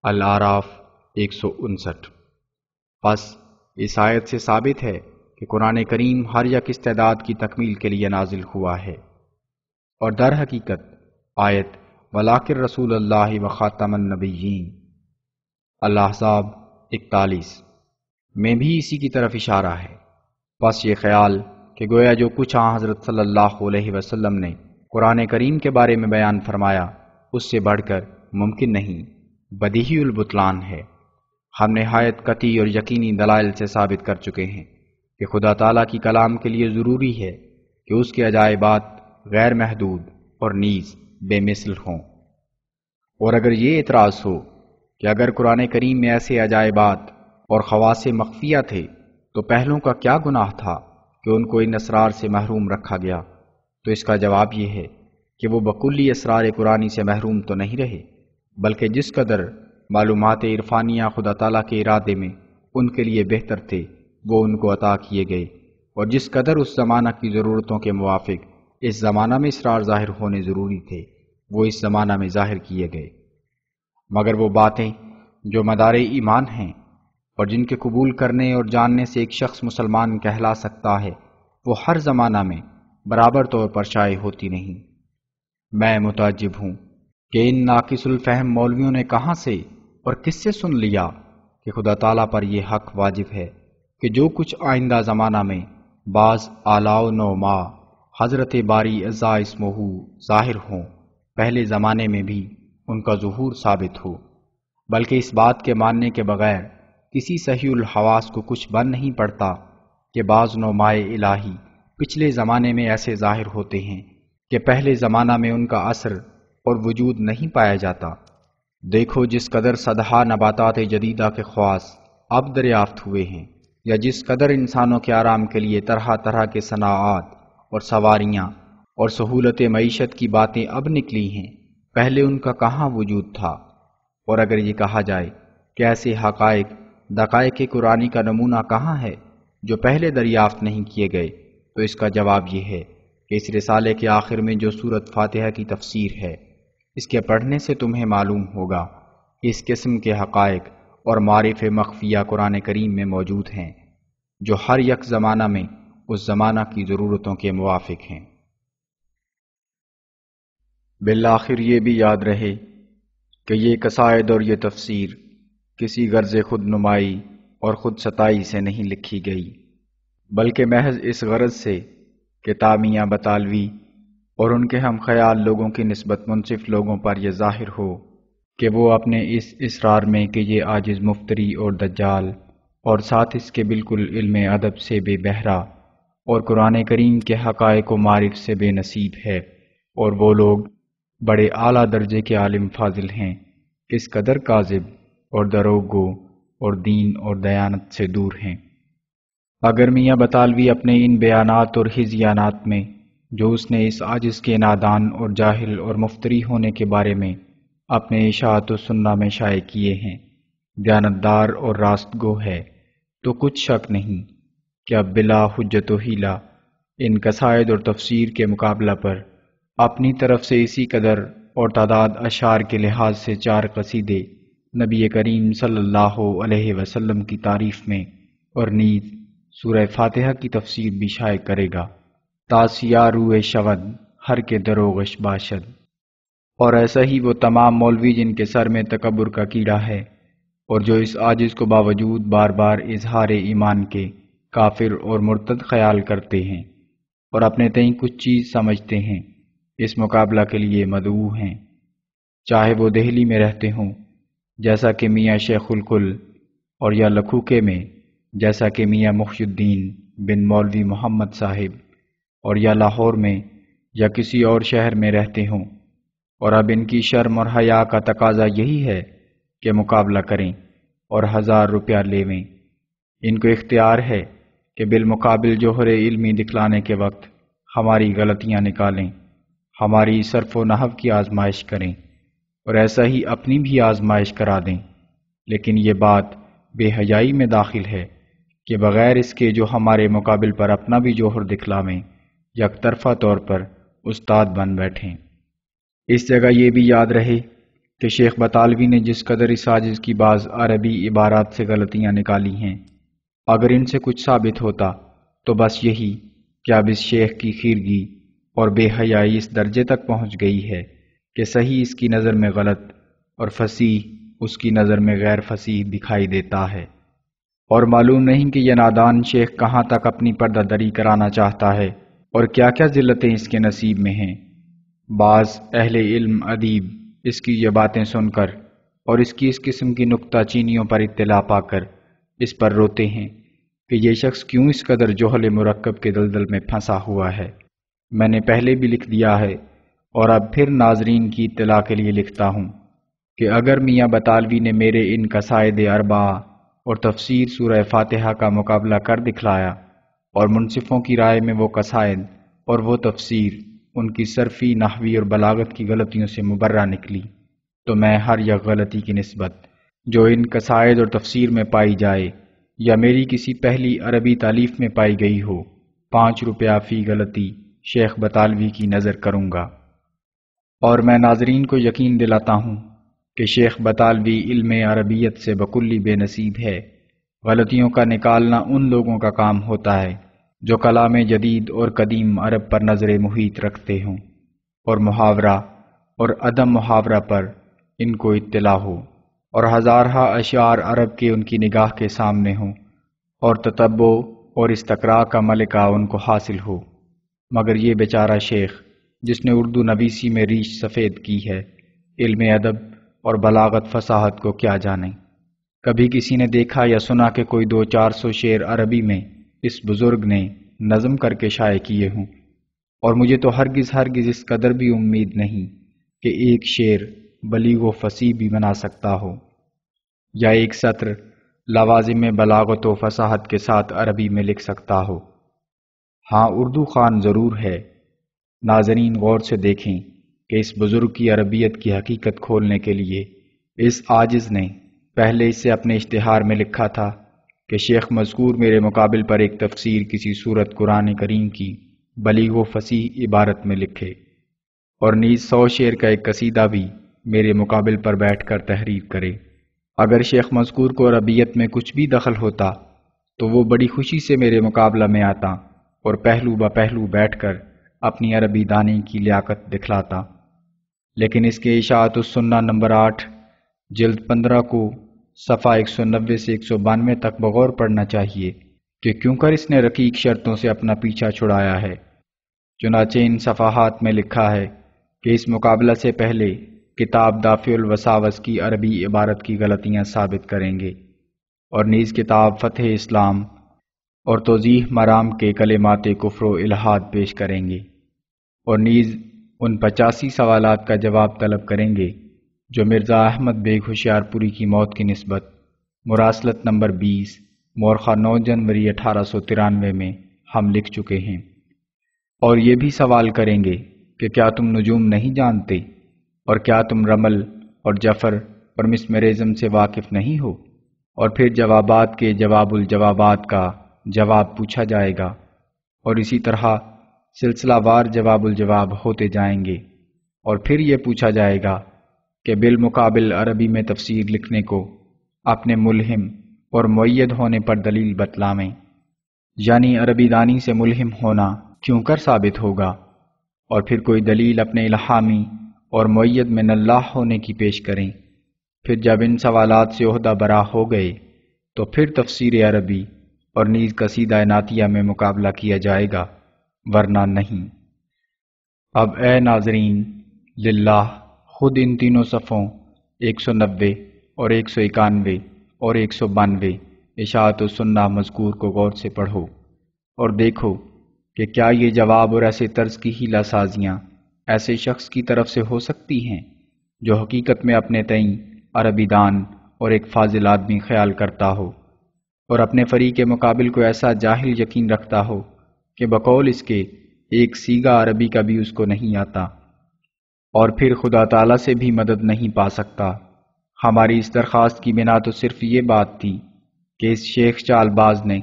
S1: الاعراف 159۔ پس اس آیت سے ثابت ہے کہ قرآن کریم ہر یک استعداد کی تکمیل کے لیے نازل ہوا ہے، اور در حقیقت آیت وَلَٰكِن رَسُولَ اللَّهِ وَخَاتَمَ النَّبِيِّينَ الاحزاب 41 میں بھی اسی کی طرف اشارہ ہے۔ پس یہ خیال کہ گویا جو کچھ حضرت صلی اللہ علیہ وسلم نے قرآن کریم کے بارے میں بیان فرمایا اس سے بڑھ کر ممکن نہیں، بدیہی البطلان ہے۔ ہم نہایت قطعی اور یقینی دلائل سے ثابت کر چکے ہیں کہ خدا تعالیٰ کی کلام کے لیے ضروری ہے کہ اس کے عجائبات غیر محدود اور نیز بے مثل ہوں۔ اور اگر یہ اعتراض ہو کہ اگر قرآن کریم میں ایسے عجائبات اور خواص مخفیہ تھے تو پہلوں کا کیا گناہ تھا کہ ان کو ان اسرار سے محروم رکھا گیا، تو اس کا جواب یہ ہے کہ وہ بکلی اسرار قرآنی سے محروم تو نہیں رہے، بلکہ جس قدر معلومات عرفانیہ خدا تعالیٰ کے ارادے میں ان کے لیے بہتر تھے وہ ان کو عطا کیے گئے، اور جس قدر اس زمانہ کی ضرورتوں کے موافق اس زمانہ میں اسرار ظاہر ہونے ضروری تھے وہ اس زمانہ میں ظاہر کیے گئے۔ مگر وہ باتیں جو مدار ایمان ہیں اور جن کے قبول کرنے اور جاننے سے ایک شخص مسلمان کہلا سکتا ہے، وہ ہر زمانہ میں برابر طور پر شائع ہوتی نہیں۔ میں متعجب ہوں کہ ان ناقص الفہم مولویوں نے کہاں سے اور کس سے سن لیا کہ خدا تعالیٰ پر یہ حق واجب ہے کہ جو کچھ آئندہ زمانہ میں بعض آلاء و نوما حضرت باری عزا اسمہ ظاہر ہوں، پہلے زمانے میں بھی ان کا ظہور ثابت ہو، بلکہ اس بات کے ماننے کے بغیر کسی صحیح الحواس کو کچھ بن نہیں پڑتا کہ بعض نومائے الہی پچھلے زمانے میں ایسے ظاہر ہوتے ہیں کہ پہلے زمانہ میں ان کا اثر اور وجود نہیں پایا جاتا۔ دیکھو جس قدر صدہا نباتات جدیدہ کے خواص اب دریافت ہوئے ہیں، یا جس قدر انسانوں کے آرام کے لیے طرح طرح کے صناعات اور سواریاں اور سہولت معیشت کی باتیں اب نکلی ہیں، پہلے ان کا کہاں وجود تھا؟ اور اگر یہ کہا جائے کہ ایسے حقائق دقائق قرآنی کا نمونہ کہاں ہے جو پہلے دریافت نہیں کیے گئے، تو اس کا جواب یہ ہے کہ اس رسالے کے آخر میں جو سورۃ فاتحہ کی تفسیر ہے، اس کے پڑھنے سے تمہیں معلوم ہوگا کہ اس قسم کے حقائق اور معارف مخفیہ قرآن کریم میں موجود ہیں جو ہر یک زمانہ میں اس زمانہ کی ضرورتوں کے موافق ہیں۔ بالآخر یہ بھی یاد رہے کہ یہ قصائد اور یہ تفسیر کسی غرض خود نمائی اور خود ستائی سے نہیں لکھی گئی، بلکہ محض اس غرض سے کہ تامیہ بطالوی اور ان کے ہم خیال لوگوں کی نسبت منصف لوگوں پر یہ ظاہر ہو کہ وہ اپنے اس اصرار میں کہ یہ عاجز مفتری اور دجال اور ساتھ اس کے بالکل علم ادب سے بے بہرہ اور قرآن کریم کے حقائق و معارف سے بے نصیب ہے، اور وہ لوگ بڑے اعلیٰ درجے کے عالم فاضل ہیں، کس قدر کاذب اور دروغ گو اور دین اور دیانت سے دور ہیں۔ اگر میاں بطالوی اپنے ان بیانات اور ہذیانات میں جو اس نے اس عاجز کے نادان اور جاہل اور مفتری ہونے کے بارے میں اپنے اشاعت و سنہ میں شائع کیے ہیں دیانتدار اور راست گو ہے، تو کچھ شک نہیں کہ اب بلا حجت و حیلہ ان قصائد اور تفسیر کے مقابلہ پر اپنی طرف سے اسی قدر اور تعداد اشعار کے لحاظ سے 4 قصیدے نبی کریم صلی اللہ علیہ وسلم کی تعریف میں اور نیز سورہ فاتحہ کی تفسیر بھی شائع کرے گا، تاسیہ روئے شود ہر کے دروغش باشد۔ اور ایسا ہی وہ تمام مولوی جن کے سر میں تکبر کا کیڑا ہے اور جو اس عاجز کو باوجود بار بار اظہار ایمان کے کافر اور مرتد خیال کرتے ہیں اور اپنے تئیں کچھ چیز سمجھتے ہیں، اس مقابلہ کے لیے مدعو ہیں، چاہے وہ دہلی میں رہتے ہوں جیسا کہ میاں شیخ الکل، اور یا لکھوکے میں جیسا کہ میاں محی الدین بن مولوی محمد صاحب، اور یا لاہور میں یا کسی اور شہر میں رہتے ہوں، اور اب ان کی شرم اور حیا کا تقاضا یہی ہے کہ مقابلہ کریں اور 1000 روپیہ لیویں۔ ان کو اختیار ہے کہ بالمقابل جوہر علمی دکھلانے کے وقت ہماری غلطیاں نکالیں، ہماری صرف و نحو کی آزمائش کریں اور ایسا ہی اپنی بھی آزمائش کرا دیں، لیکن یہ بات بے حیائی میں داخل ہے کہ بغیر اس کے جو ہمارے مقابل پر اپنا بھی جوہر دکھلاویں، یک طرفہ طور پر استاد بن بیٹھیں۔ اس جگہ یہ بھی یاد رہے کہ شیخ بطالوی نے جس قدر اس عاجز کی بعض عربی عبارات سے غلطیاں نکالی ہیں، اگر ان سے کچھ ثابت ہوتا تو بس یہی کہ اب اس شیخ کی خیرگی اور بے حیائی اس درجے تک پہنچ گئی ہے کہ صحیح اس کی نظر میں غلط اور فصیح اس کی نظر میں غیر فصیح دکھائی دیتا ہے، اور معلوم نہیں کہ یہ نادان شیخ کہاں تک اپنی پردہ دری کرانا چاہتا ہے اور کیا کیا ذلتیں اس کے نصیب میں ہیں۔ بعض اہل علم ادیب اس کی یہ باتیں سن کر اور اس قسم کی نکتہ چینیوں پر اطلاع پا کر اس پر روتے ہیں کہ یہ شخص کیوں اس قدر جوہل مرکب کے دلدل میں پھنسا ہوا ہے۔ میں نے پہلے بھی لکھ دیا ہے اور اب پھر ناظرین کی اطلاع کے لیے لکھتا ہوں کہ اگر میاں بطالوی نے میرے ان قصائد اربعہ اور تفسیر سورہ فاتحہ کا مقابلہ کر دکھلایا اور منصفوں کی رائے میں وہ قصائد اور وہ تفسیر ان کی صرفی، نحوی اور بلاغت کی غلطیوں سے مبرہ نکلی، تو میں ہر یک غلطی کی نسبت جو ان قصائد اور تفسیر میں پائی جائے یا میری کسی پہلی عربی تالیف میں پائی گئی ہو، 5 روپیہ فی غلطی شیخ بطالوی کی نظر کروں گا۔ اور میں ناظرین کو یقین دلاتا ہوں کہ شیخ بطالوی علم عربیت سے بکلی بے نصیب ہے۔ غلطیوں کا نکالنا ان لوگوں کا کام ہوتا ہے جو کلام جدید اور قدیم عرب پر نظر محیط رکھتے ہوں اور محاورہ اور عدم محاورہ پر ان کو اطلاع ہو، اور ہزارہا اشعار عرب کے ان کی نگاہ کے سامنے ہوں اور تتبع اور استقراء کا ملکہ ان کو حاصل ہو، مگر یہ بیچارہ شیخ جس نے اردو نویسی میں ریش سفید کی ہے، علم ادب اور بلاغت فصاحت کو کیا جانے۔ کبھی کسی نے دیکھا یا سنا کہ کوئی 200-400 شعر عربی میں اس بزرگ نے نظم کر کے شائع کیے ہوں، اور مجھے تو ہرگز اس قدر بھی امید نہیں کہ ایک شعر بلیغ و فصیح بھی بنا سکتا ہو یا ایک سطر لوازم میں بلاغت و فصاحت کے ساتھ عربی میں لکھ سکتا ہو۔ ہاں، اردو خوان ضرور ہے۔ ناظرین غور سے دیکھیں کہ اس بزرگ کی عربیت کی حقیقت کھولنے کے لیے اس عاجز نے پہلے اس سے اپنے اشتہار میں لکھا تھا کہ شیخ مذکور میرے مقابل پر ایک تفسیر کسی سورت قرآن کریم کی بلیغ و فصیح عبارت میں لکھے، اور نیز 100 شعر کا ایک قصیدہ بھی میرے مقابل پر بیٹھ کر تحریر کرے۔ اگر شیخ مذکور کو عربیت میں کچھ بھی دخل ہوتا تو وہ بڑی خوشی سے میرے مقابلہ میں آتا اور پہلو بہ پہلو بیٹھ کر اپنی عربی دانی کی لیاقت دکھلاتا، لیکن اس کے اشاعت السنہ نمبر 8 جلد 15 کو صفحہ 190 سے 192 تک بغور پڑھنا چاہیے کہ کیوں کر اس نے رقیق شرطوں سے اپنا پیچھا چھڑایا ہے۔ چنانچہ ان صفحات میں لکھا ہے کہ اس مقابلہ سے پہلے کتاب دافع الوساوس کی عربی عبارت کی غلطیاں ثابت کریں گے، اور نیز کتاب فتح اسلام اور توضیح مرام کے کلمات کفر و الحاد پیش کریں گے، اور نیز ان 85 سوالات کا جواب طلب کریں گے جو مرزا احمد بیگ ہوشیار پوری کی موت کی نسبت مراسلت نمبر 20 مورخہ 9 جنوری 1893 میں ہم لکھ چکے ہیں، اور یہ بھی سوال کریں گے کہ کیا تم نجوم نہیں جانتے، اور کیا تم رمل اور جفر اور مسمرزم سے واقف نہیں ہو، اور پھر جوابات کے جواب الجوابات کا جواب پوچھا جائے گا، اور اسی طرح سلسلہ وار جواب الجواب ہوتے جائیں گے، اور پھر یہ پوچھا جائے گا کہ بالمقابل عربی میں تفسیر لکھنے کو اپنے ملہم اور معید ہونے پر دلیل بتلاویں، یعنی عربی دانی سے ملہم ہونا کیوں کر ثابت ہوگا، اور پھر کوئی دلیل اپنے الہامی اور معید من اللہ ہونے کی پیش کریں۔ پھر جب ان سوالات سے عہدہ برا ہو گئے تو پھر تفسیر عربی اور نیز قصیدہ نعتیہ میں مقابلہ کیا جائے گا، ورنہ نہیں۔ اب اے ناظرین، للہ خود ان تینوں صفوں 190 اور 191 اور 192 اشاعت السنہ مذکور کو غور سے پڑھو اور دیکھو کہ کیا یہ جواب اور ایسے طرز کی ہیلہ سازیاں ایسے شخص کی طرف سے ہو سکتی ہیں جو حقیقت میں اپنے تئیں عربی دان اور ایک فاضل آدمی خیال کرتا ہو، اور اپنے فریق مقابل کو ایسا جاہل یقین رکھتا ہو کہ بقول اس کے ایک سیگا عربی کا بھی اس کو نہیں آتا، اور پھر خدا تعالیٰ سے بھی مدد نہیں پا سکتا۔ ہماری اس درخواست کی بنا تو صرف یہ بات تھی کہ اس شیخ چال باز نے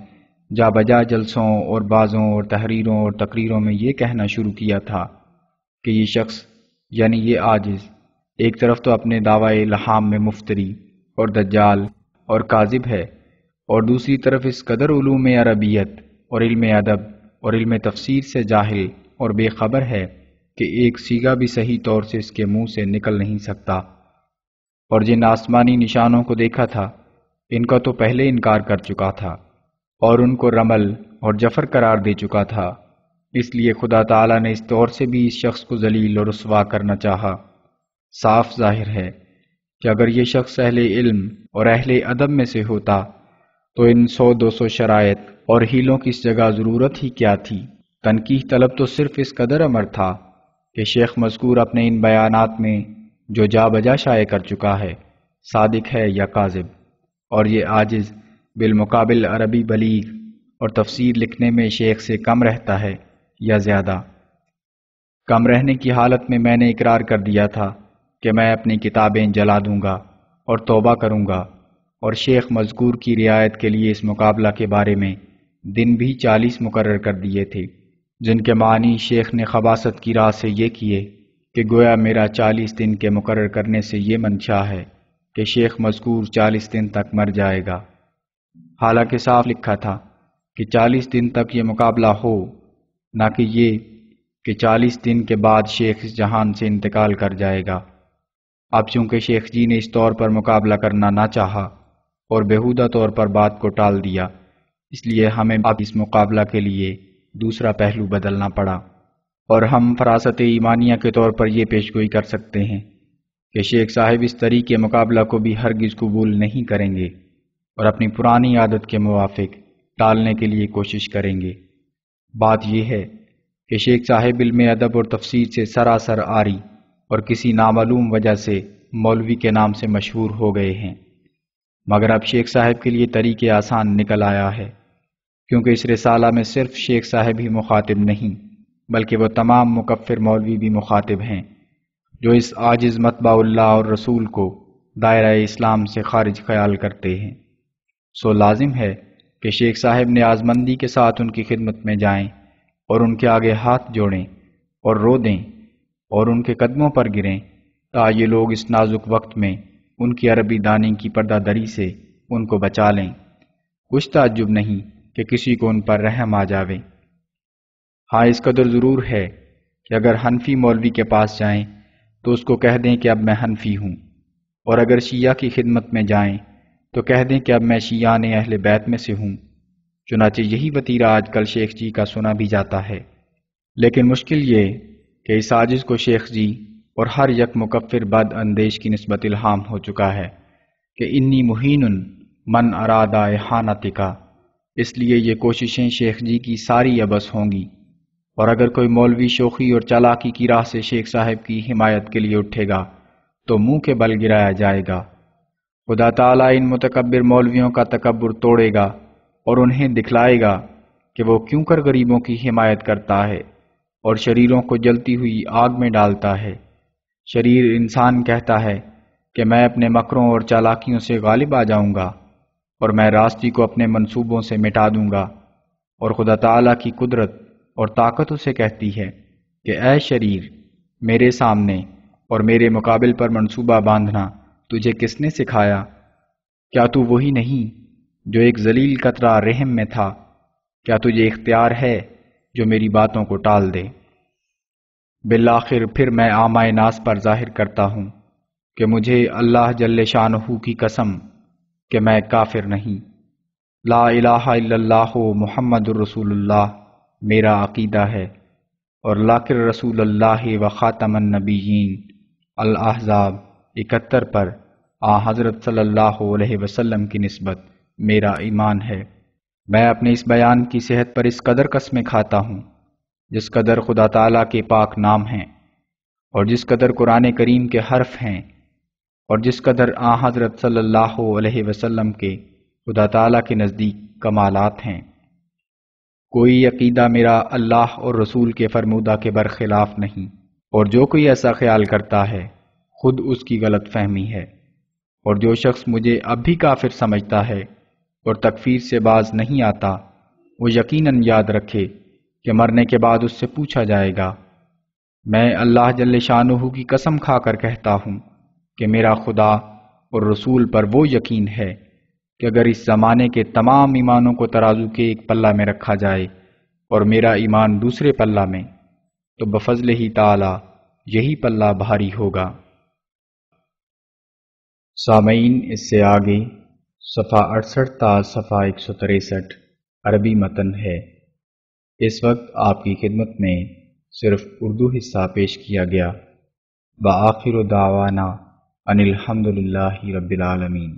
S1: جا بجا جلسوں اور بازوں اور تحریروں اور تقریروں میں یہ کہنا شروع کیا تھا کہ یہ شخص یعنی یہ عاجز ایک طرف تو اپنے دعوی الہام میں مفتری اور دجال اور کاذب ہے، اور دوسری طرف اس قدر علوم عربیت اور علم ادب اور علم تفسیر سے جاہل اور بے خبر ہے کہ ایک سیگا بھی صحیح طور سے اس کے منہ سے نکل نہیں سکتا، اور جن آسمانی نشانوں کو دیکھا تھا ان کا تو پہلے انکار کر چکا تھا اور ان کو رمل اور جفر قرار دے چکا تھا۔ اس لیے خدا تعالیٰ نے اس طور سے بھی اس شخص کو ذلیل اور رسوا کرنا چاہا۔ صاف ظاہر ہے کہ اگر یہ شخص اہل علم اور اہل ادب میں سے ہوتا تو ان 100-200 شرائط اور ہیلوں کی اس جگہ ضرورت ہی کیا تھی۔ تنقیح طلب تو صرف اس قدر امر تھا کہ شیخ مذکور اپنے ان بیانات میں جو جا بجا شائع کر چکا ہے صادق ہے یا کاذب، اور یہ عاجز بالمقابل عربی بلیغ اور تفسیر لکھنے میں شیخ سے کم رہتا ہے یا زیادہ۔ کم رہنے کی حالت میں نے اقرار کر دیا تھا کہ میں اپنی کتابیں جلا دوں گا اور توبہ کروں گا، اور شیخ مذکور کی رعایت کے لیے اس مقابلہ کے بارے میں دن بھی 40 مقرر کر دیے تھے، جن کے معنی شیخ نے خباثت کی راہ سے یہ کیے کہ گویا میرا 40 دن کے مقرر کرنے سے یہ منشا ہے کہ شیخ مذکور 40 دن تک مر جائے گا، حالانکہ صاف لکھا تھا کہ 40 دن تک یہ مقابلہ ہو، نہ کہ یہ کہ 40 دن کے بعد شیخ اس جہان سے انتقال کر جائے گا۔ اب چونکہ شیخ جی نے اس طور پر مقابلہ کرنا نہ چاہا اور بےہودہ طور پر بات کو ٹال دیا، اس لیے ہمیں اب اس مقابلہ کے لیے دوسرا پہلو بدلنا پڑا، اور ہم فراست ایمانیہ کے طور پر یہ پیشگوئی کر سکتے ہیں کہ شیخ صاحب اس طریقے مقابلہ کو بھی ہرگز قبول نہیں کریں گے اور اپنی پرانی عادت کے موافق ٹالنے کے لیے کوشش کریں گے۔ بات یہ ہے کہ شیخ صاحب علم ادب اور تفسیر سے سراسر عاری اور کسی نامعلوم وجہ سے مولوی کے نام سے مشہور ہو گئے ہیں، مگر اب شیخ صاحب کے لیے طریقے آسان نکل آیا ہے، کیونکہ اس رسالہ میں صرف شیخ صاحب ہی مخاطب نہیں بلکہ وہ تمام مکفر مولوی بھی مخاطب ہیں جو اس عاجز متبع اللہ اور رسول کو دائرہ اسلام سے خارج خیال کرتے ہیں۔ سو لازم ہے کہ شیخ صاحب نے آزمندی کے ساتھ ان کی خدمت میں جائیں اور ان کے آگے ہاتھ جوڑیں اور رو دیں اور ان کے قدموں پر گریں، تاکہ یہ لوگ اس نازک وقت میں ان کی عربی دانی کی پردہ دری سے ان کو بچا لیں۔ کچھ تعجب نہیں کہ کسی کو ان پر رحم آ جاوے۔ ہاں اس قدر ضرور ہے کہ اگر حنفی مولوی کے پاس جائیں تو اس کو کہہ دیں کہ اب میں حنفی ہوں، اور اگر شیعہ کی خدمت میں جائیں تو کہہ دیں کہ اب میں شیعان اہل بیت میں سے ہوں۔ چنانچہ یہی وتیرہ آج کل شیخ جی کا سنا بھی جاتا ہے، لیکن مشکل یہ کہ اس عاجز کو شیخ جی اور ہر یک مکفر بد اندیش کی نسبت الہام ہو چکا ہے کہ انی مہین من ارادہ احانتکا، اس لیے یہ کوششیں شیخ جی کی ساری عبث ہوں گی، اور اگر کوئی مولوی شوخی اور چالاکی کی راہ سے شیخ صاحب کی حمایت کے لیے اٹھے گا تو منہ کے بل گرایا جائے گا۔ خدا تعالیٰ ان متکبر مولویوں کا تکبر توڑے گا اور انہیں دکھلائے گا کہ وہ کیوں کر غریبوں کی حمایت کرتا ہے اور شریروں کو جلتی ہوئی آگ میں ڈالتا ہے۔ شریر انسان کہتا ہے کہ میں اپنے مکروں اور چالاکیوں سے غالب آ جاؤں گا اور میں راستی کو اپنے منصوبوں سے مٹا دوں گا، اور خدا تعالیٰ کی قدرت اور طاقت اسے کہتی ہے کہ اے شریر، میرے سامنے اور میرے مقابل پر منصوبہ باندھنا تجھے کس نے سکھایا؟ کیا تو وہی نہیں جو ایک ذلیل قطرہ رحم میں تھا؟ کیا تجھے اختیار ہے جو میری باتوں کو ٹال دے؟ بالآخر پھر میں عامہ ناس پر ظاہر کرتا ہوں کہ مجھے اللہ جل شانہ کی قسم کہ میں کافر نہیں، لا الہ الا اللہ محمد الرسول اللہ میرا عقیدہ ہے، اور لاکر رسول اللہ و خاتم النبیین الاحزاب 71 پر حضرت صلی اللہ علیہ وسلم کی نسبت میرا ایمان ہے۔ میں اپنے اس بیان کی صحت پر اس قدر قسمیں کھاتا ہوں جس قدر خدا تعالیٰ کے پاک نام ہیں، اور جس قدر قرآن کریم کے حرف ہیں، اور جس قدر حضرت صلی اللہ علیہ وسلم کے خدا تعالیٰ کے نزدیک کمالات ہیں۔ کوئی عقیدہ میرا اللہ اور رسول کے فرمودہ کے برخلاف نہیں، اور جو کوئی ایسا خیال کرتا ہے خود اس کی غلط فہمی ہے، اور جو شخص مجھے اب بھی کافر سمجھتا ہے اور تکفیر سے باز نہیں آتا، وہ یقیناً یاد رکھے کہ مرنے کے بعد اس سے پوچھا جائے گا۔ میں اللہ جل شانہ کی قسم کھا کر کہتا ہوں کہ میرا خدا اور رسول پر وہ یقین ہے کہ اگر اس زمانے کے تمام ایمانوں کو ترازو کے ایک پلہ میں رکھا جائے اور میرا ایمان دوسرے پلہ میں، تو بفضل ہی تعالی یہی پلہ بھاری ہوگا۔ سامعین، اس سے آگے صفحہ 68 تا صفحہ 163 عربی متن ہے۔ اس وقت آپ کی خدمت میں صرف اردو حصہ پیش کیا گیا۔ وآخر دعوانا ان الحمد للہ رب العالمین۔